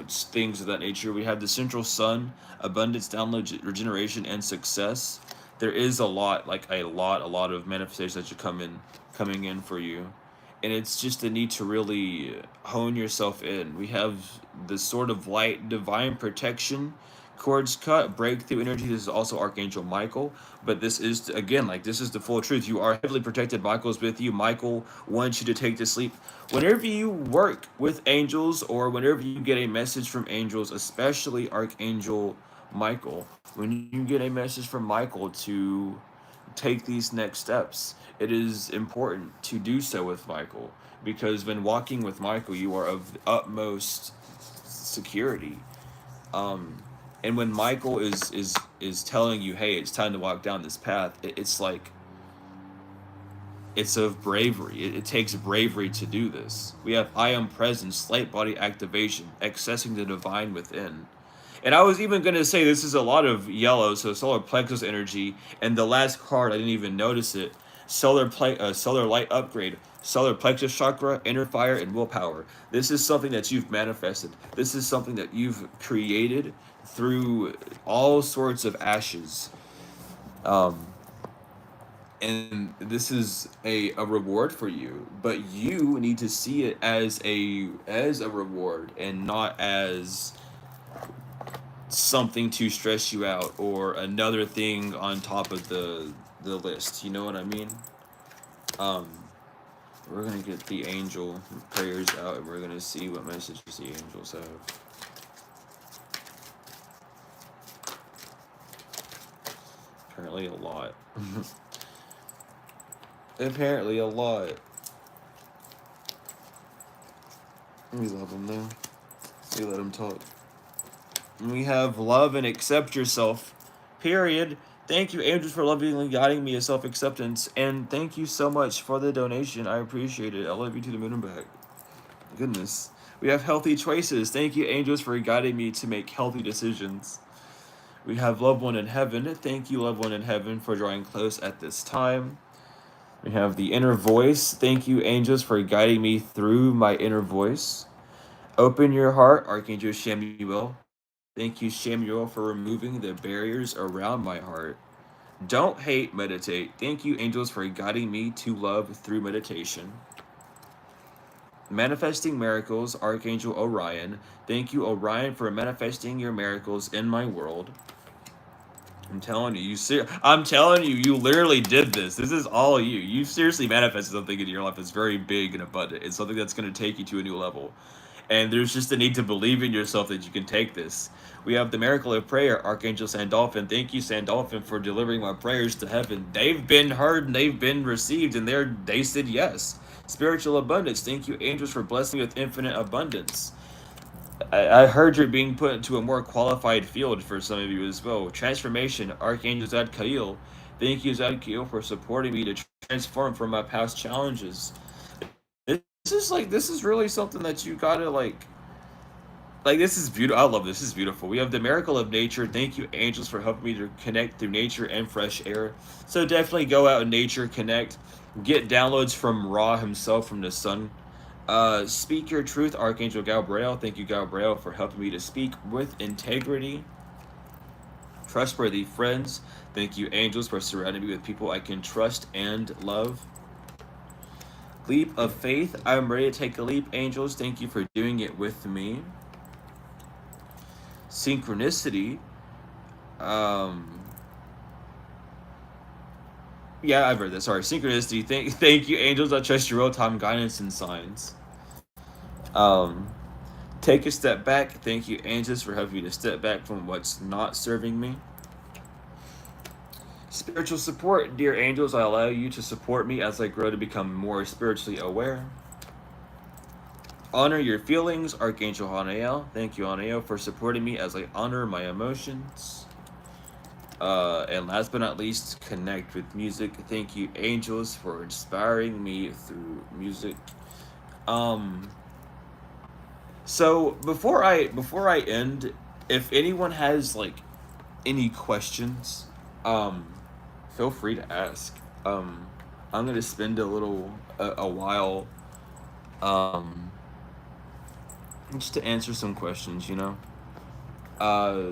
things of that nature. We have the central sun, abundance, download, regeneration, and success. There is a lot of manifestations that should coming in for you, and it's just a need to really hone yourself in. We have the sort of light, divine protection, Cords cut, breakthrough energy. This is also Archangel Michael. But this is, again, like, this is the full truth. You are heavily protected. Michael's with you. Michael wants you to take this sleep. Whenever you work with angels or whenever you get a message from angels, especially Archangel Michael, when you get a message from Michael to take these next steps, it is important to do so with Michael, because when walking with Michael, you are of the utmost security. Um, and when Michael is telling you, hey, it's time to walk down this path, it's like, it's of bravery. It takes bravery to do this. We have I am presence, light body activation, accessing the divine within. And I was even gonna say this is a lot of yellow, so solar plexus energy. And the last card, I didn't even notice it. Solar light upgrade, solar plexus chakra, inner fire, and willpower. This is something that you've manifested. This is something that you've created through all sorts of ashes. Um, and this is a reward for you, but you need to see it as a reward and not as something to stress you out or another thing on top of the list. You know what I mean? Um, we're gonna get the angel prayers out and we're gonna see what messages the angels have. Apparently a lot. Apparently a lot. We love them though. We let them talk. We have love and accept yourself. Period. Thank you, angels, for lovingly guiding me to self acceptance. And thank you so much for the donation. I appreciate it. I love you to the moon and back. Goodness. We have healthy choices. Thank you, angels, for guiding me to make healthy decisions. We have loved one in heaven. Thank you, loved one in heaven, for drawing close at this time. We have the inner voice. Thank you, angels, for guiding me through my inner voice. Open your heart, Archangel Samuel. Thank you, Samuel, for removing the barriers around my heart. Don't hate, meditate. Thank you, angels, for guiding me to love through meditation. Manifesting miracles, Archangel Orion. Thank you, Orion, for manifesting your miracles in my world. I'm telling you, I'm telling you, you literally did this. This is all you. You seriously manifested something in your life that's very big and abundant. It's something that's going to take you to a new level. And there's just a need to believe in yourself that you can take this. We have the miracle of prayer, Archangel Sandalphon. Thank you, Sandalphon, for delivering my prayers to heaven. They've been heard and they've been received, and they said yes. Spiritual abundance. Thank you, angels, for blessing me with infinite abundance. I heard you're being put into a more qualified field for some of you as well. Transformation, Archangel Zadkiel. Thank you, Zadkiel, for supporting me to transform from my past challenges. This is really something that you gotta like this is beautiful. I love this. This is beautiful. We have the miracle of nature. Thank you, angels, for helping me to connect through nature and fresh air. So definitely go out in nature, connect, get downloads from Ra himself, from the sun. Speak your truth, Archangel Gabriel. Thank you, Gabriel, for helping me to speak with integrity. Trustworthy friends. Thank you, angels, for surrounding me with people I can trust and love. Leap of faith. I'm ready to take a leap, angels. Thank you for doing it with me. Synchronicity. Yeah, I've read that. Sorry, synchronicity. Thank you, angels. I trust your real-time guidance and signs. Um, take a step back. Thank you, angels, for helping me to step back from what's not serving me. Spiritual support. Dear angels, I allow you to support me as I grow to become more spiritually aware. Honor your feelings, Archangel Hanael. Thank you, Hanael, for supporting me as I honor my emotions. And last but not least, connect with music. Thank you, angels, for inspiring me through music. So before I end, if anyone has like any questions, feel free to ask. I'm gonna spend a while, um, just to answer some questions, uh,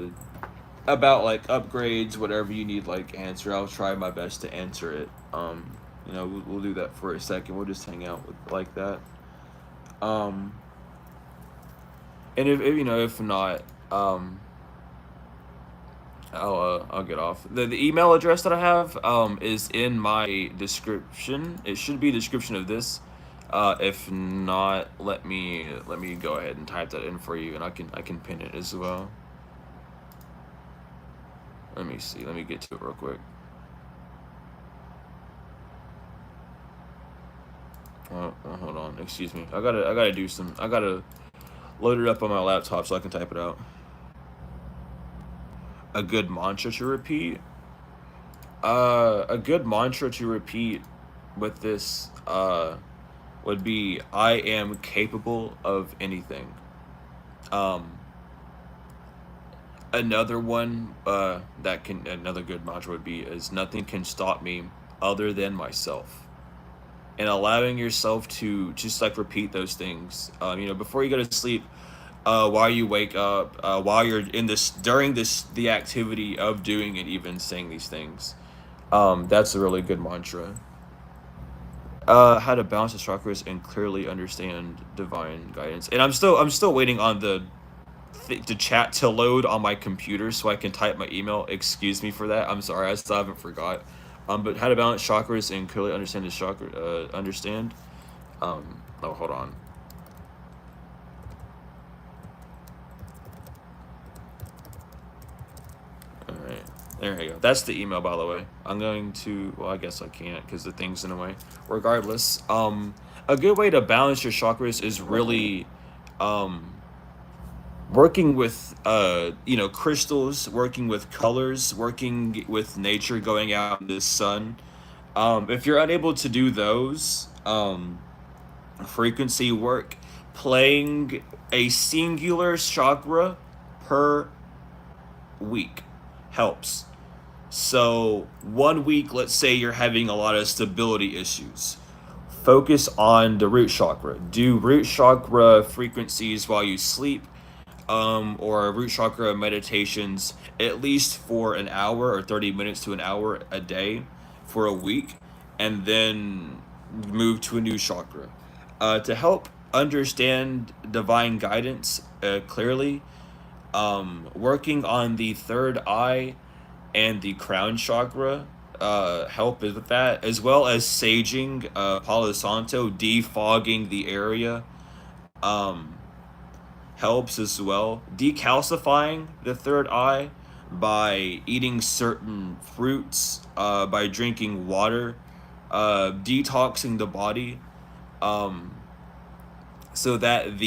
about like upgrades, whatever you need like answer. I'll try my best to answer it. We'll do that for a second. We'll just hang out with like that. Um, and if not, I'll get off. The email address that I have is in my description. It should be description of this. If not, let me go ahead and type that in for you, and I can pin it as well. Let me see. Let me get to it real quick. Hold on. Excuse me. I gotta do some. I gotta load it up on my laptop so I can type it out. A good mantra to repeat. A good mantra to repeat with this would be I am capable of anything. Um, Another one another good mantra would be is nothing can stop me other than myself. And allowing yourself to just like repeat those things. Before you go to sleep, while you wake up, while you're in this during this the activity of doing it, even saying these things. That's a really good mantra. How to balance the chakras and clearly understand divine guidance. And I'm still waiting on the chat to load on my computer so I can type my email. Excuse me for that. I'm sorry, I still haven't forgot. But how to balance chakras and clearly understand the chakra. Understand. Oh, hold on. All right. There you go. That's the email, by the way. I'm going to. Well, I guess I can't because the thing's in the way. Regardless, a good way to balance your chakras is really, um, working with crystals, working with colors, working with nature, going out in the sun. If you're unable to do those, frequency work, playing a singular chakra per week helps. So 1 week, let's say you're having a lot of stability issues. Focus on the root chakra. Do root chakra frequencies while you sleep, or root chakra meditations at least for an hour or 30 minutes to an hour a day for a week, and then move to a new chakra. To help understand divine guidance clearly, working on the third eye and the crown chakra help with that, as well as saging, Palo Santo, defogging the area. Um, Helps as well. Decalcifying the third eye by eating certain fruits, by drinking water, detoxing the body, um, so that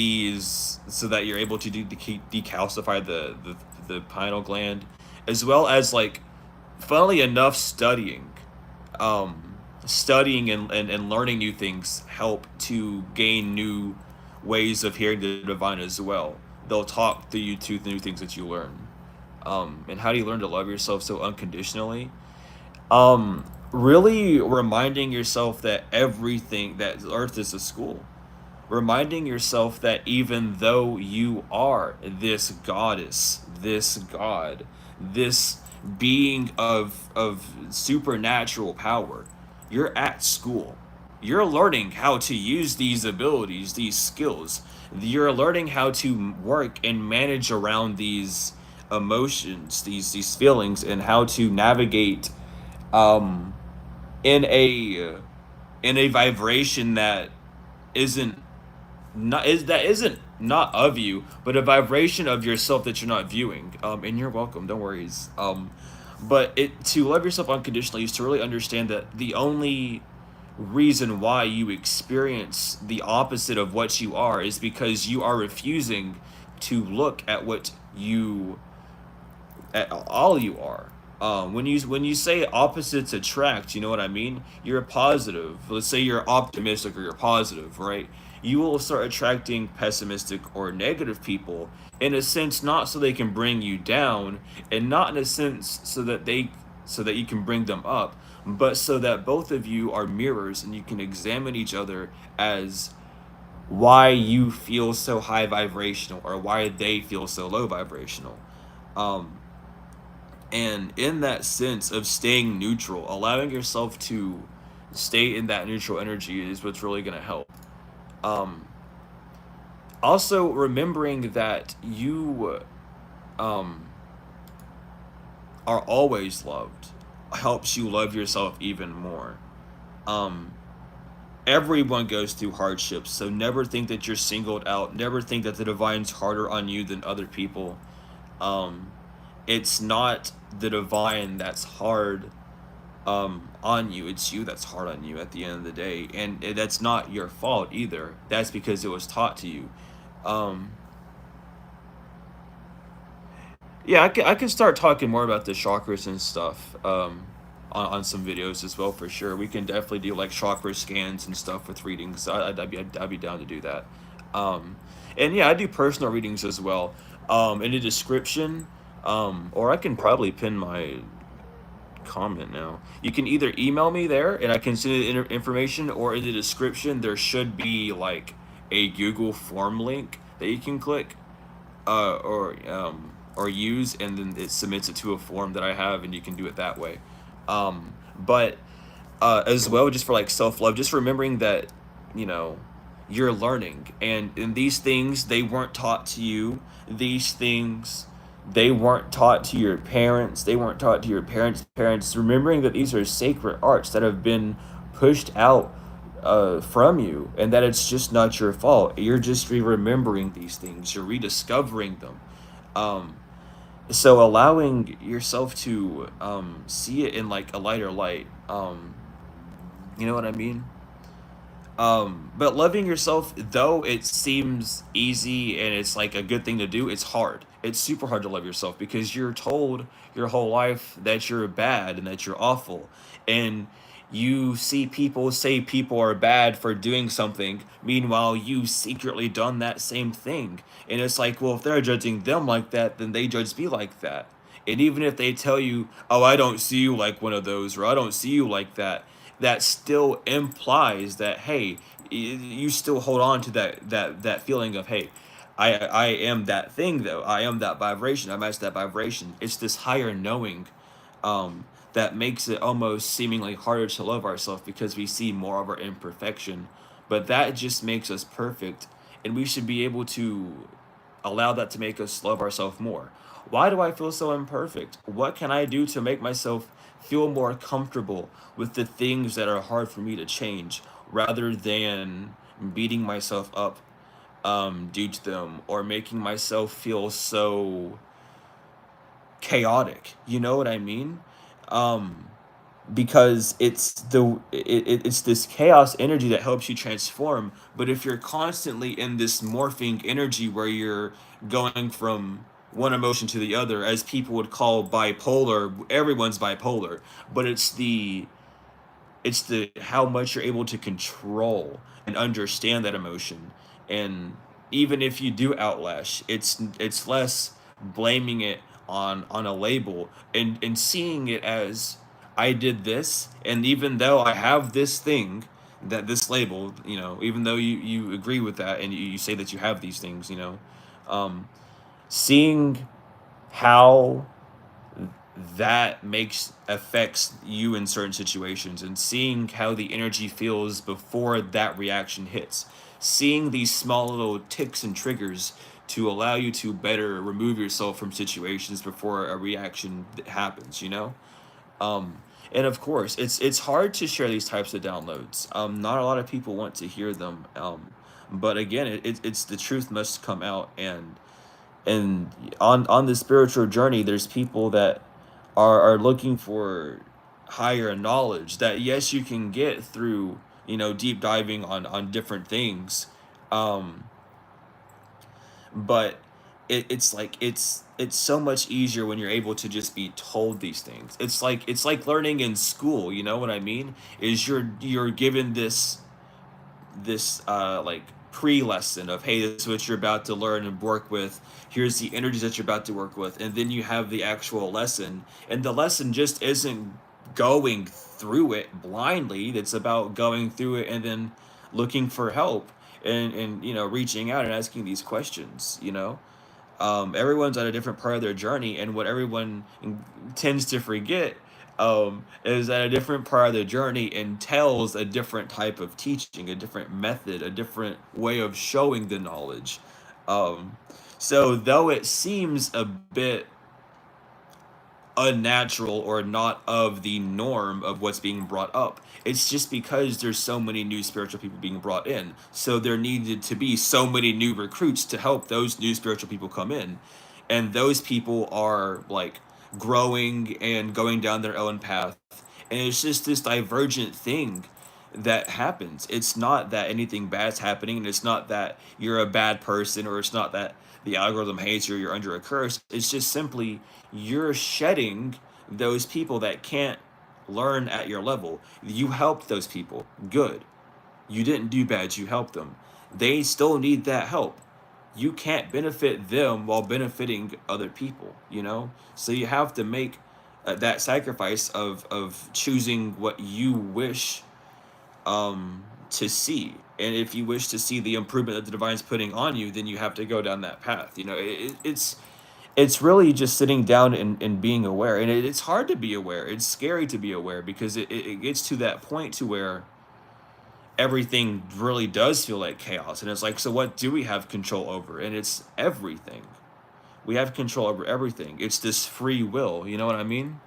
you're able to decalcify the pineal gland, as well as like, funnily enough, studying and learning new things help to gain new ways of hearing the divine as well. They'll talk to you to the new things that you learn. And how do you learn to love yourself so unconditionally? Really reminding yourself that everything that Earth is a school. Reminding yourself that even though you are this goddess, this god, this being of supernatural power, you're at school. You're learning how to use these abilities, these skills. You're learning how to work and manage around these emotions, these feelings, and how to navigate um in a vibration that isn't isn't not of you, but a vibration of yourself that you're not viewing. And you're welcome. Don't worry. But it to love yourself unconditionally is to really understand that the only reason why you experience the opposite of what you are is because you are refusing to look at what you at all you are. When you say opposites attract, you know what I mean? You're positive. Let's say you're optimistic or you're positive, right? You will start attracting pessimistic or negative people in a sense, not so they can bring you down, and not in a sense so that you can bring them up, but so that both of you are mirrors and you can examine each other as why you feel so high vibrational or why they feel so low vibrational. Um, and in that sense of staying neutral, allowing yourself to stay in that neutral energy is what's really going to help. Um, Also, remembering that um, are always loved helps you love yourself even more. Um, Everyone goes through hardships, so never think that you're singled out. Never think that the divine's harder on you than other people. Um, it's not the divine that's hard on you. It's you that's hard on you at the end of the day, and that's not your fault either. That's because it was taught to you. Um, yeah, I can start talking more about the chakras and stuff on some videos as well for sure. We can definitely do like chakra scans and stuff with readings. I'd be down to do that. Um, and yeah, I do personal readings as well. In the description, or I can probably pin my comment now. You can either email me there and I can send you the information, or in the description there should be like a Google form link that you can click or use, and then it submits it to a form that I have, and you can do it that way. But as well, just for like self love, just remembering that you know you're learning, and these things they weren't taught to you. These things they weren't taught to your parents. They weren't taught to your parents. Remembering that these are sacred arts that have been pushed out from you, and that it's just not your fault. You're just remembering these things. You're rediscovering them. Um, so allowing yourself to see it in like a lighter light. You know what I mean? But loving yourself, though it seems easy and it's like a good thing to do, it's hard. It's super hard to love yourself because you're told your whole life that you're bad and that you're awful. And you see people say people are bad for doing something, meanwhile, you secretly done that same thing. And it's like, well, if they're judging them like that, then they judge me like that. And even if they tell you, oh, I don't see you like one of those, or I don't see you like that, that still implies that, hey, you still hold on to that feeling of, hey, I am that thing though. I am that vibration. I match that vibration. It's this higher knowing that makes it almost seemingly harder to love ourselves because we see more of our imperfection. But that just makes us perfect, and we should be able to allow that to make us love ourselves more. Why do I feel so imperfect? What can I do to make myself feel more comfortable with the things that are hard for me to change rather than beating myself up due to them, or making myself feel so chaotic? You know what I mean? Um, because it's this chaos energy that helps you transform. But if you're constantly in this morphing energy where you're going from one emotion to the other, as people would call bipolar, everyone's bipolar, but it's the how much you're able to control and understand that emotion. And even if you do outlash, it's less blaming it on a label, and seeing it as, I did this, and even though I have this thing, that this label, even though you agree with that, and you say that you have these things, um seeing how that makes affects you in certain situations, and seeing how the energy feels before that reaction hits, seeing these small little ticks and triggers to allow you to better remove yourself from situations before a reaction happens, um and of course it's hard to share these types of downloads. Not a lot of people want to hear them, but again, it's the truth must come out. And on the spiritual journey, there's people that are looking for higher knowledge that, yes, you can get through deep diving on different things. um but it's like it's so much easier when you're able to just be told these things. It's like learning in school, you know what I mean? Is you're given this like pre-lesson of, hey, this is what you're about to learn and work with. Here's the energies that you're about to work with, and then you have the actual lesson, and the lesson just isn't going through it blindly. It's about going through it and then looking for help, and reaching out and asking these questions. Everyone's at a different part of their journey, and what everyone tends to forget is that a different part of the journey entails a different type of teaching, a different method, a different way of showing the knowledge. Um, so though it seems a bit unnatural or not of the norm of what's being brought up. It's just because there's so many new spiritual people being brought in. So there needed to be so many new recruits to help those new spiritual people come in. And those people are like growing and going down their own path. And it's just this divergent thing that happens. It's not that anything bad's happening, and it's not that you're a bad person, or it's not that the algorithm hates you or you're under a curse. It's just simply you're shedding those people that can't learn at your level. You helped those people. Good. You didn't do bad, you helped them. They still need that help. You can't benefit them while benefiting other people, you know? So you have to make that sacrifice of choosing what you wish to see. And if you wish to see the improvement that the divine's putting on you, then you have to go down that path. You know, it's really just sitting down and being aware. And it's hard to be aware. It's scary to be aware because it gets to that point to where everything really does feel like chaos. And it's like, so what do we have control over? And it's everything. We have control over everything. It's this free will. You know what I mean?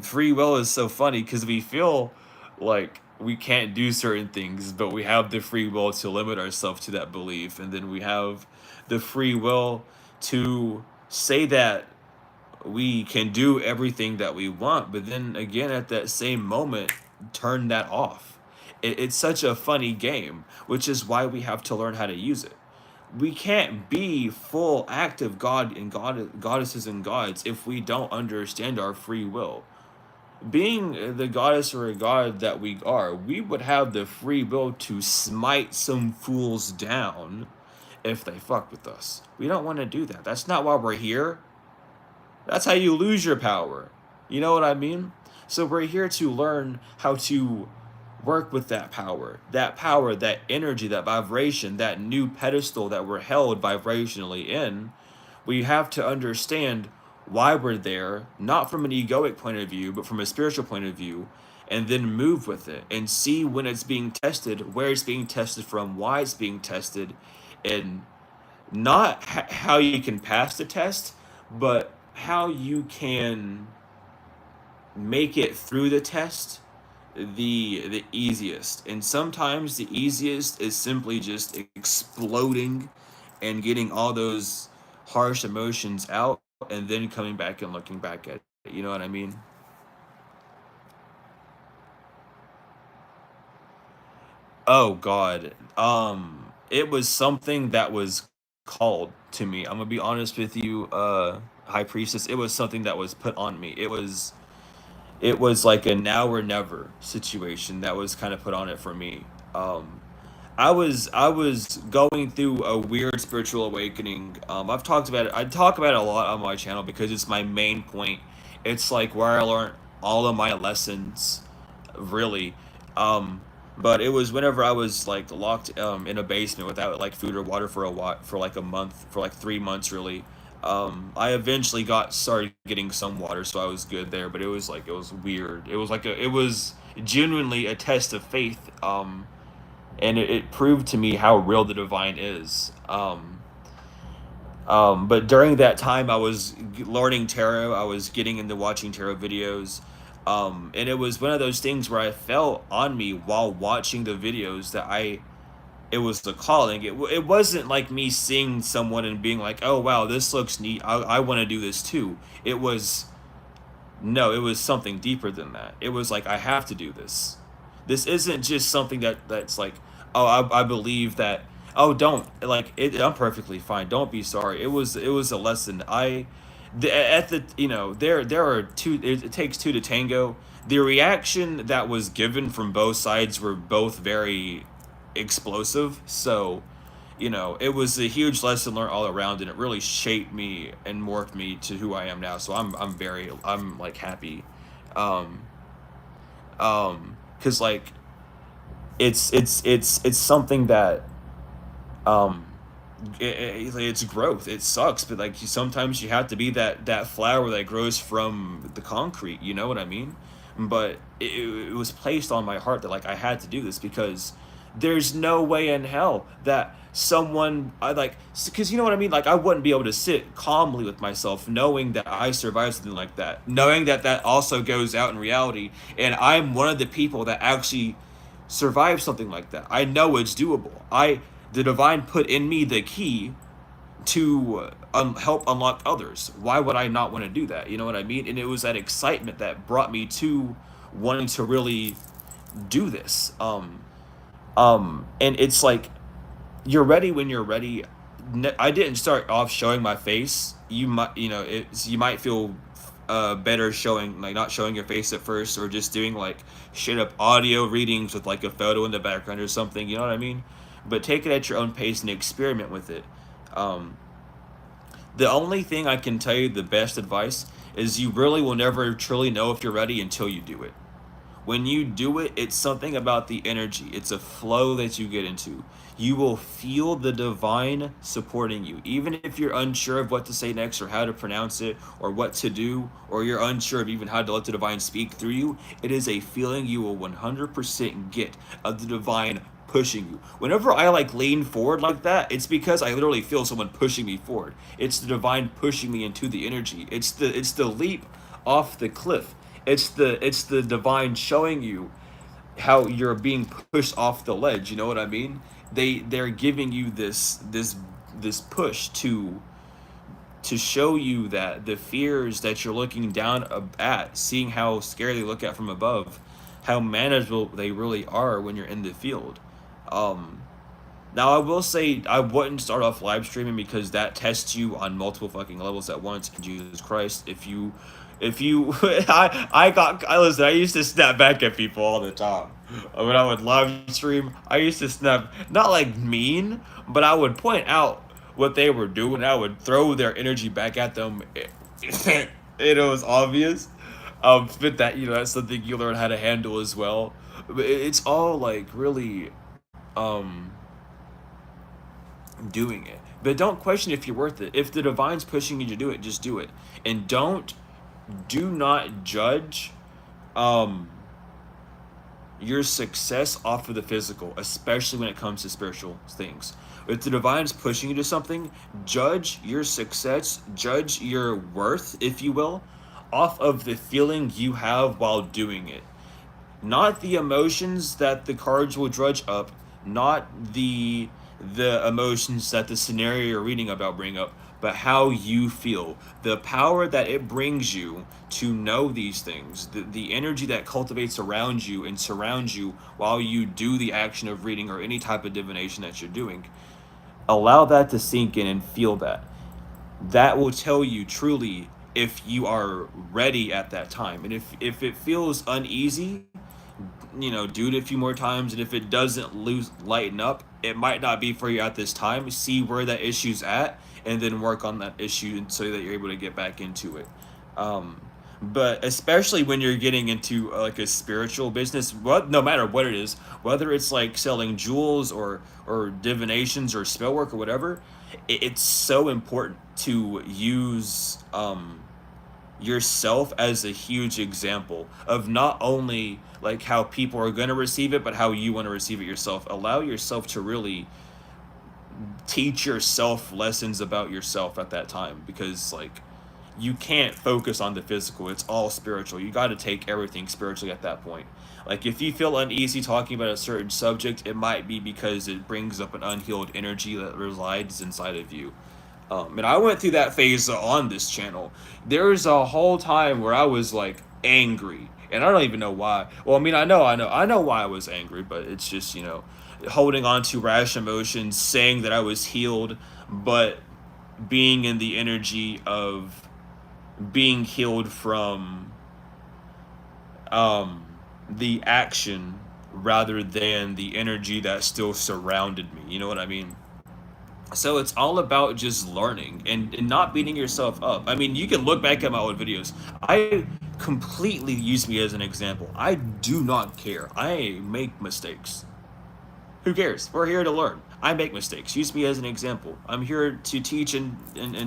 Free will is so funny because we feel like we can't do certain things, but we have the free will to limit ourselves to that belief. And then we have the free will to say that we can do everything that we want, but then again, at that same moment, turn that off. It's such a funny game, which is why we have to learn how to use it. We can't be full active goddesses and gods if we don't understand our free will. Being the goddess or a god that we are, we would have the free will to smite some fools down if they fuck with us. We don't want to do that. That's not why we're here. That's how you lose your power. You know what I mean? So we're here to learn how to work with that power, that energy, that vibration, that new pedestal that we're held vibrationally in. We have to understand why we're there, not from an egoic point of view, but from a spiritual point of view, and then move with it and see when it's being tested, where it's being tested from, why it's being tested, and not how you can pass the test, but how you can make it through the test the easiest. And sometimes the easiest is simply just exploding and getting all those harsh emotions out and then coming back and looking back at it. You know what I mean? Oh God. It was something that was called to me. I'm gonna be honest with you, High Priestess. It was something that was put on me. It was like a now or never situation that was kind of put on it for me. I was going through a weird spiritual awakening. I've talked about it. I talk about it a lot on my channel because it's my main point. It's like where I learned all of my lessons, really. Um, but it was whenever I was like locked in a basement without like food or water for a while, for like a month, for like 3 months really. I eventually got started getting some water, so I was good there. But it was weird. It was genuinely a test of faith. And it proved to me how real the divine is. But during that time, I was learning tarot. I was getting into watching tarot videos. And it was one of those things where I felt on me while watching the videos that it was the calling. It wasn't like me seeing someone and being like, oh, wow, this looks neat. I want to do this too. It was, no, it was something deeper than that. It was like, I have to do this. This isn't just something that's like, oh, I believe that. Oh, don't like it. I'm perfectly fine. Don't be sorry. It was a lesson. At the there are two. It takes two to tango. The reaction that was given from both sides were both very explosive. So, it was a huge lesson learned all around, and it really shaped me and morphed me to who I am now. So I'm like happy. Um, because like it's something that um it's growth. It sucks, but like sometimes you have to be that flower that grows from the concrete. You know what I mean? But it was placed on my heart that like I had to do this because There's no way in hell that someone I like, because you know what I mean, like I wouldn't be able to sit calmly with myself knowing that I survived something like that, knowing that that also goes out in reality, and I'm one of the people that actually survived something like that. I know it's doable. The divine put in me the key to help unlock others. Why would I not want to do that? You know what I mean? And it was that excitement that brought me to wanting to really do this. And it's like, you're ready when you're ready. I didn't start off showing my face. You might, you might feel better showing, like, not showing your face at first, or just doing like straight up audio readings with like a photo in the background or something. You know what I mean? But take it at your own pace and experiment with it. Um, the only thing I can tell you, the best advice, is you really will never truly know if you're ready until you do it. When you do it, it's something about the energy. It's a flow that you get into. You will feel the divine supporting you. Even if you're unsure of what to say next or how to pronounce it or what to do, or you're unsure of even how to let the divine speak through you, it is a feeling you will 100% get of the divine pushing you. Whenever I like lean forward like that, it's because I literally feel someone pushing me forward. It's the divine pushing me into the energy. It's the leap off the cliff. It's the divine showing you how you're being pushed off the ledge. You know what I mean? They're giving you this push to show you that the fears that you're looking down at, seeing how scary they look at from above, how manageable they really are when you're in the field. Um, Now I will say I wouldn't start off live streaming because that tests you on multiple fucking levels at once. Jesus Christ, if you I listen, I used to snap back at people all the time. When I would live stream, I used to snap, not like mean, but I would point out what they were doing. I would throw their energy back at them. It was obvious. But that, that's something you learn how to handle as well. But it's all like really um doing it. But don't question if you're worth it. If the divine's pushing you to do it, just do it. And do not judge um your success off of the physical, especially when it comes to spiritual things. If the divine's pushing you to something, judge your success, judge your worth, if you will, off of the feeling you have while doing it. Not the emotions that the cards will drudge up, not the emotions that the scenario you're reading about bring up, but how you feel, the power that it brings you to know these things, the energy that cultivates around you and surrounds you while you do the action of reading or any type of divination that you're doing. Allow that to sink in and feel that. That will tell you truly if you are ready at that time. And if it feels uneasy, do it a few more times, and if it doesn't lighten up, it might not be for you at this time. See where that issue's at, and then work on that issue so that you're able to get back into it. Um, but especially when you're getting into like a spiritual business, no matter what it is, whether it's like selling jewels or divinations or spell work or whatever, it's so important to use yourself as a huge example of not only like how people are going to receive it, but how you want to receive it yourself. Allow yourself to really teach yourself lessons about yourself at that time, because like you can't focus on the physical. It's all spiritual. You got to take everything spiritually at that point. Like if you feel uneasy talking about a certain subject, it might be because it brings up an unhealed energy that resides inside of you. And I went through that phase on this channel. There was a whole time where I was like angry, and I don't even know why. Well, I mean, I know why I was angry, but it's just holding on to rash emotions, saying that I was healed, but being in the energy of being healed from um, the action rather than the energy that still surrounded me. You know what I mean? So it's all about just learning and not beating yourself up. I mean, you can look back at my old videos. I completely use me as an example. I do not care. I make mistakes. Who cares? We're here to learn. I make mistakes. Use me as an example. I'm here to teach and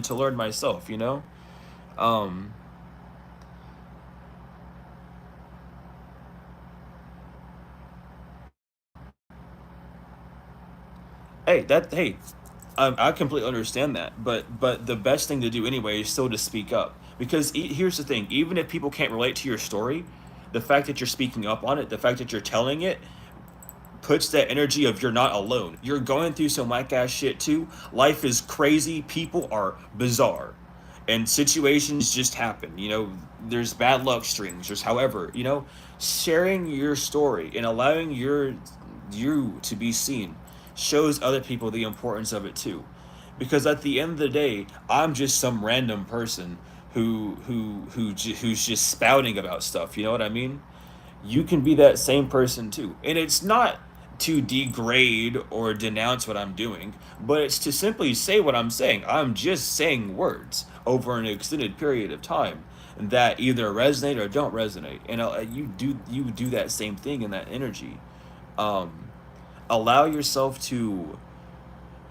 to learn myself. Um, hey, I completely understand that, but the best thing to do anyway is still to speak up, because here's the thing: even if people can't relate to your story, the fact that you're speaking up on it, the fact that you're telling it, puts that energy of you're not alone. You're going through some whack ass shit too. Life is crazy. People are bizarre, and situations just happen. There's bad luck strings. There's however, sharing your story and allowing you to be seen shows other people the importance of it too, because at the end of the day, I'm just some random person who's just spouting about stuff. You know what I mean? You can be that same person too. And it's not to degrade or denounce what I'm doing, but it's to simply say what I'm saying. I'm just saying words over an extended period of time that either resonate or don't resonate. And you do that same thing in that energy. Um, Allow yourself to,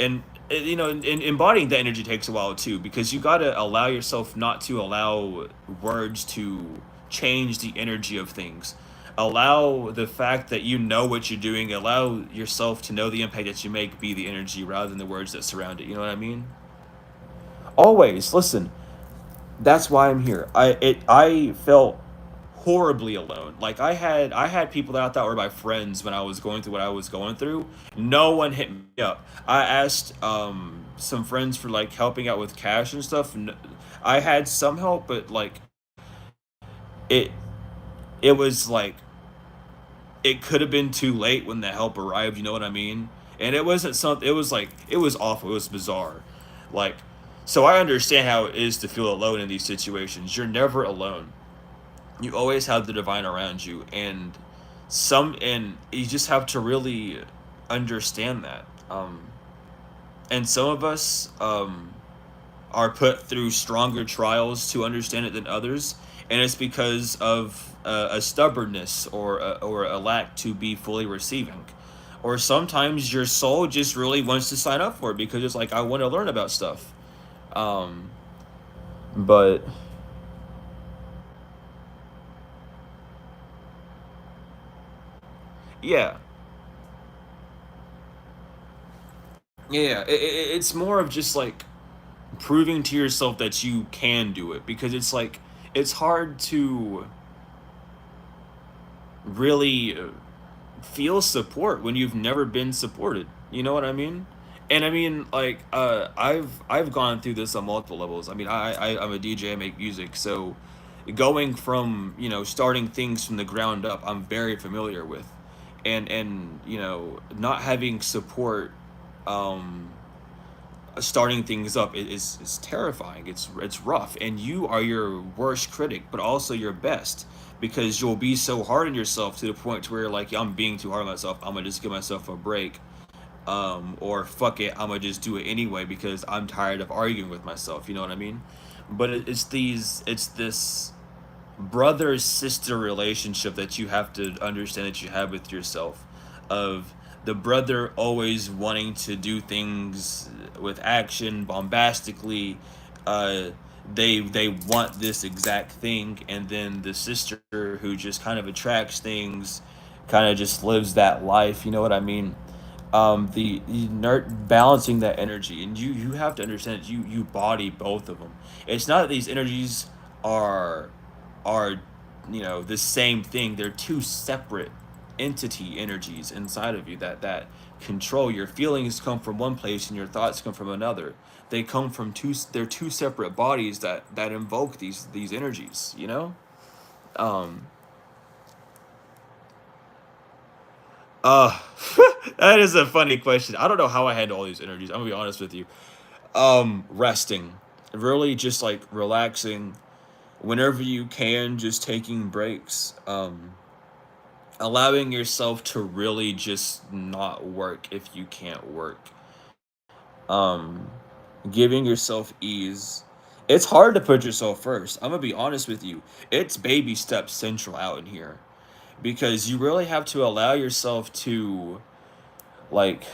and embodying that energy takes a while too, because you got to allow yourself not to allow words to change the energy of things. Allow the fact that you know what you're doing, allow yourself to know the impact that you make be the energy rather than the words that surround it. You know what I mean? Always listen. That's why I'm here. I felt horribly alone. Like I had people that I thought were my friends when I was going through what I was going through. No one hit me up. I asked some friends for like helping out with cash and stuff. I had some help, but like it it was like it could have been too late when the help arrived. You know what I mean? And it wasn't something. It was like it was awful. It was bizarre. Like, so I understand how it is to feel alone in these situations. You're never alone. You always have the divine around you, and you just have to really understand that. And some of us are put through stronger trials to understand it than others, and it's because of a stubbornness or a lack to be fully receiving. Or sometimes your soul just really wants to sign up for it because it's like, I want to learn about stuff. Um, but yeah, yeah, it's more of just like proving to yourself that you can do it, because it's like it's hard to really feel support when you've never been supported. You know what I mean? And I mean, like, I've gone through this on multiple levels. I mean, I'm a DJ, I make music, so going from starting things from the ground up, I'm very familiar with, and not having support, um, starting things up is terrifying. It's rough, and you are your worst critic, but also your best, because you'll be so hard on yourself to the point to where you're like, "Yeah, I'm being too hard on myself. I'm gonna just give myself a break, or fuck it, I'm gonna just do it anyway because I'm tired of arguing with myself." You know what I mean? But it's this brother sister relationship that you have to understand that you have with yourself, of the brother always wanting to do things with action bombastically. uh they want this exact thing, and then the sister who just kind of attracts things, kind of just lives that life. You know what I mean? The balancing that energy, and you have to understand that you body both of them. It's not that these energies are are the same thing. They're two separate entity energies inside of you that control. Your feelings come from one place and your thoughts come from another. They come from they're two separate bodies that invoke these energies, um uh that is a funny question. I don't know how I handle all these energies. I'm gonna be honest with you. Resting, really, just like relaxing whenever you can, just taking breaks, allowing yourself to really just not work if you can't work, um, giving yourself ease. It's hard to put yourself first. I'm gonna be honest with you. It's baby steps central out in here, because you really have to allow yourself to, like,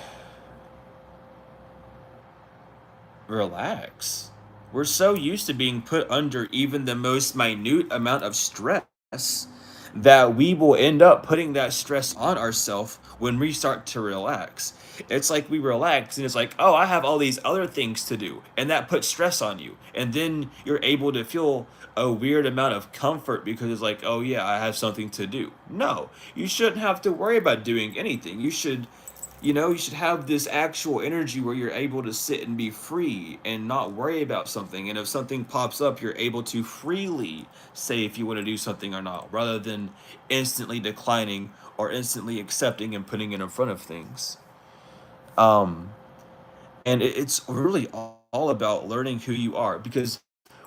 relax. We're so used to being put under even the most minute amount of stress that we will end up putting that stress on ourselves when we start to relax. It's like we relax and it's like, oh, I have all these other things to do. And that puts stress on you. And then you're able to feel a weird amount of comfort because it's like, oh, yeah, I have something to do. No, you shouldn't have to worry about doing anything. You should have this actual energy where you're able to sit and be free and not worry about something. And if something pops up, you're able to freely say if you want to do something or not, rather than instantly declining or instantly accepting and putting it in front of things. Um, and it's really all about learning who you are because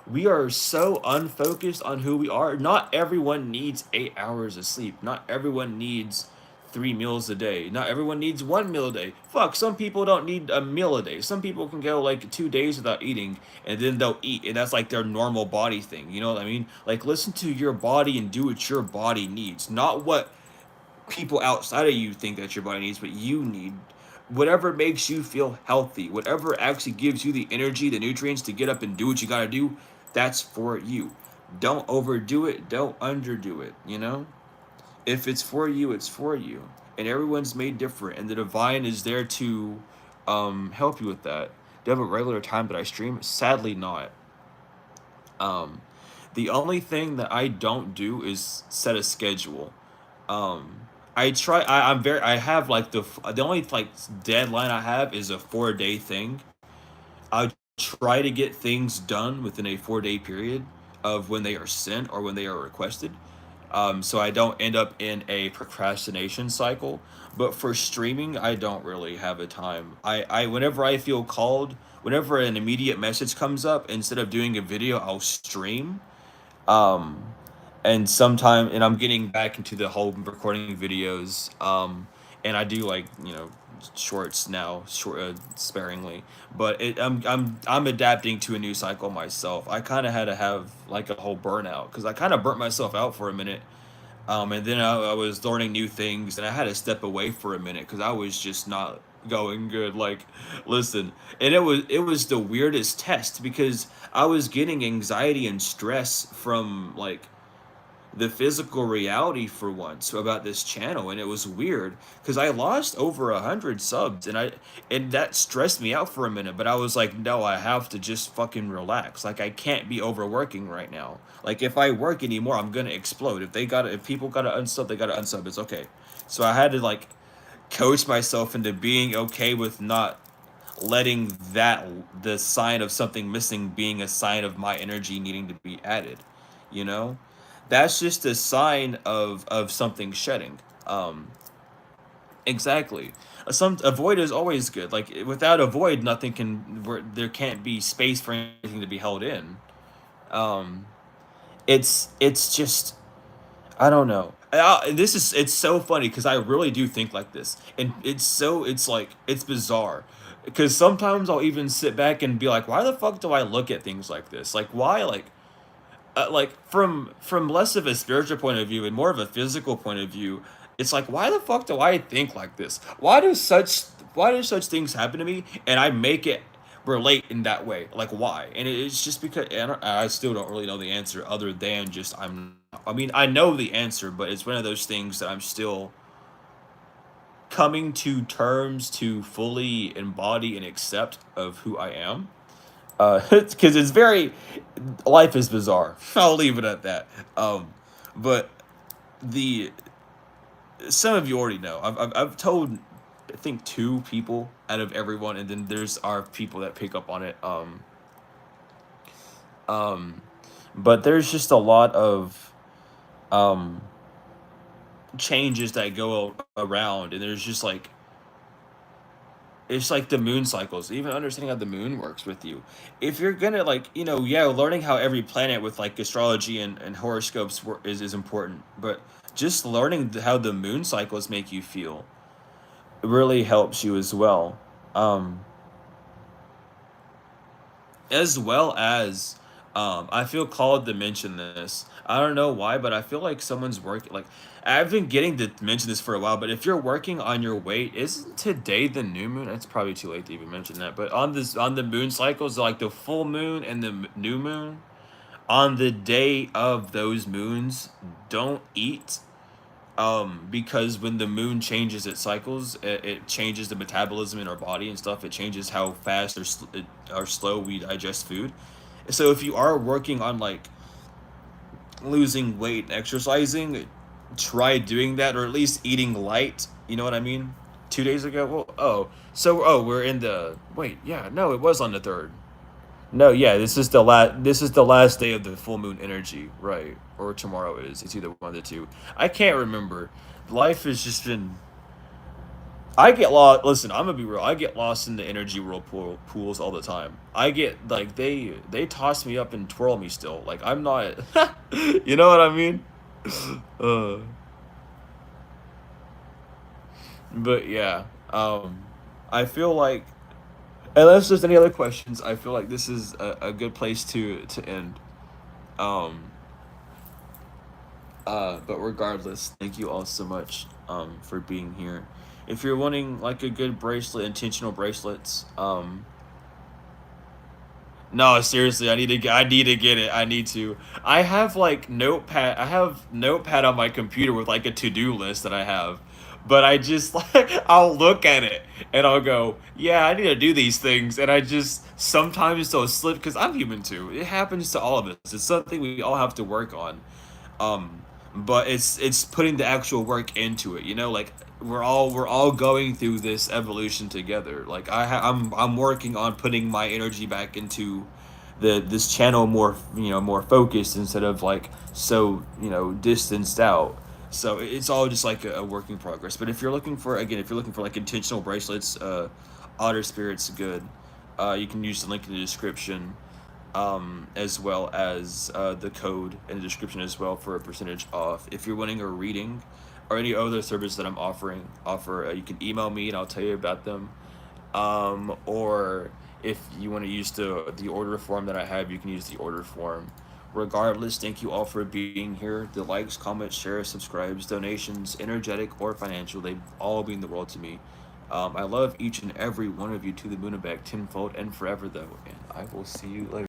we are so unfocused on who we are. Not everyone needs 8 hours of sleep. Not everyone needs 3 meals a day. Not everyone needs 1 meal a day. Fuck, some people don't need a meal a day. Some people can go like 2 days without eating and then they'll eat, and that's like their normal body thing. You know what I mean? Like, listen to your body and do what your body needs, not what people outside of you think that your body needs, but you need. Whatever makes you feel healthy, whatever actually gives you the energy, the nutrients to get up and do what you gotta do, that's for you. Don't overdo it, don't underdo it, you know? If it's for you, it's for you. And everyone's made different, and the divine is there to help you with that. Do you have a regular time that I stream? Sadly not. Um the only thing that I don't do is set a schedule. I try. I'm very. I have like the only like deadline I have is a 4 day thing. I try to get things done within a 4 day period of when they are sent or when they are requested. So I don't end up in a procrastination cycle. But for streaming, I don't really have a time. I whenever I feel called, whenever an immediate message comes up, instead of doing a video, I'll stream. Um, and I'm getting back into the whole recording videos. And I do like shorts now, sparingly, but I'm adapting to a new cycle myself. I kind of had to have like a whole burnout because I kind of burnt myself out for a minute. And then I was learning new things, and I had to step away for a minute because I was just not going good. Like, listen, and it was the weirdest test because I was getting anxiety and stress from like the physical reality for once about this channel, and it was weird because I lost over 100 subs, and that stressed me out for a minute, but I was like, no, I have to just fucking relax. Like, I can't be overworking right now. Like, if I work anymore, I'm gonna explode. If people gotta unsub, they gotta unsub. It's okay. So I had to like coach myself into being okay with not letting that the sign of something missing being a sign of my energy needing to be added, you know. That's just a sign of something shedding. Exactly. A void is always good. Like, without a void, nothing can there can't be space for anything to be held in. um it's just, I don't know. It's so funny because I really do think like this, and it's like it's bizarre because sometimes I'll even sit back and be like, why the fuck do I look at things like this? Like, why? Like, from less of a spiritual point of view and more of a physical point of view, it's like, why the fuck do I think like this? Why do such things happen to me, and I make it relate in that way? Like, why? And it's just because, and I still don't really know the answer other than just I mean, I know the answer, but it's one of those things that I'm still coming to terms to fully embody and accept of who I am. Because it's very, life is bizarre. I'll leave it at that. But the some of you already know. I've told, I think, two people out of everyone, and then there's our people that pick up on it. Um, but there's just a lot of um changes that go around, and there's just like, it's like the moon cycles, even understanding how the moon works with you. If you're gonna, like, yeah, learning how every planet with like astrology and horoscopes is important, but just learning how the moon cycles make you feel really helps you as well. Um, as well as I feel called to mention this. I don't know why, but I feel like someone's working. Like, I've been getting to mention this for a while, but if you're working on your weight, isn't today the new moon? It's probably too late to even mention that. But on the moon cycles, like the full moon and the new moon, On the day of those moons, don't eat, because when the moon changes its cycles, it changes the metabolism in our body and stuff. It changes how fast or slow we digest food. So if you are working on like losing weight and exercising, try doing that, or at least eating light. You know what I mean? 2 days ago. Well, we're in the wait. Yeah, no, it was on the third. No, yeah, this is the last. This is the last day of the full moon energy, right? Or tomorrow is. It's either one of the two. I can't remember. Life has just been. I get lost. Listen, I'm gonna be real. I get lost in the energy pools all the time. I get like they toss me up and twirl me still. Like I'm not. You know what I mean? Uh, but yeah. I feel like unless there's any other questions, I feel like this is a good place to end. Um, but regardless, thank you all so much for being here. If you're wanting like a good bracelet, intentional bracelets, no, seriously, I need to get it. I need to. I have like notepad. I have notepad on my computer with like a to-do list that I have. But I just like I'll look at it and I'll go, "Yeah, I need to do these things." And I just sometimes they'll slip cuz I'm human too. It happens to all of us. It's something we all have to work on. um but it's putting the actual work into it, like we're all going through this evolution together. Like I'm working on putting my energy back into the this channel more, more focused instead of like so, distanced out. So it's all just like a work in progress. But if you're looking for like intentional bracelets, otter spirits good. You can use the link in the description, as well as the code in the description as well for a percentage off. If you're wanting a reading or any other service that I'm you can email me and I'll tell you about them. Or if you want to use the order form that I have, you can use the order form. Regardless, thank you all for being here. The likes, comments, shares, subscribes, donations, energetic or financial, they all mean the world to me. I love each and every one of you to the moon and back tenfold and forever, though, and I will see you later.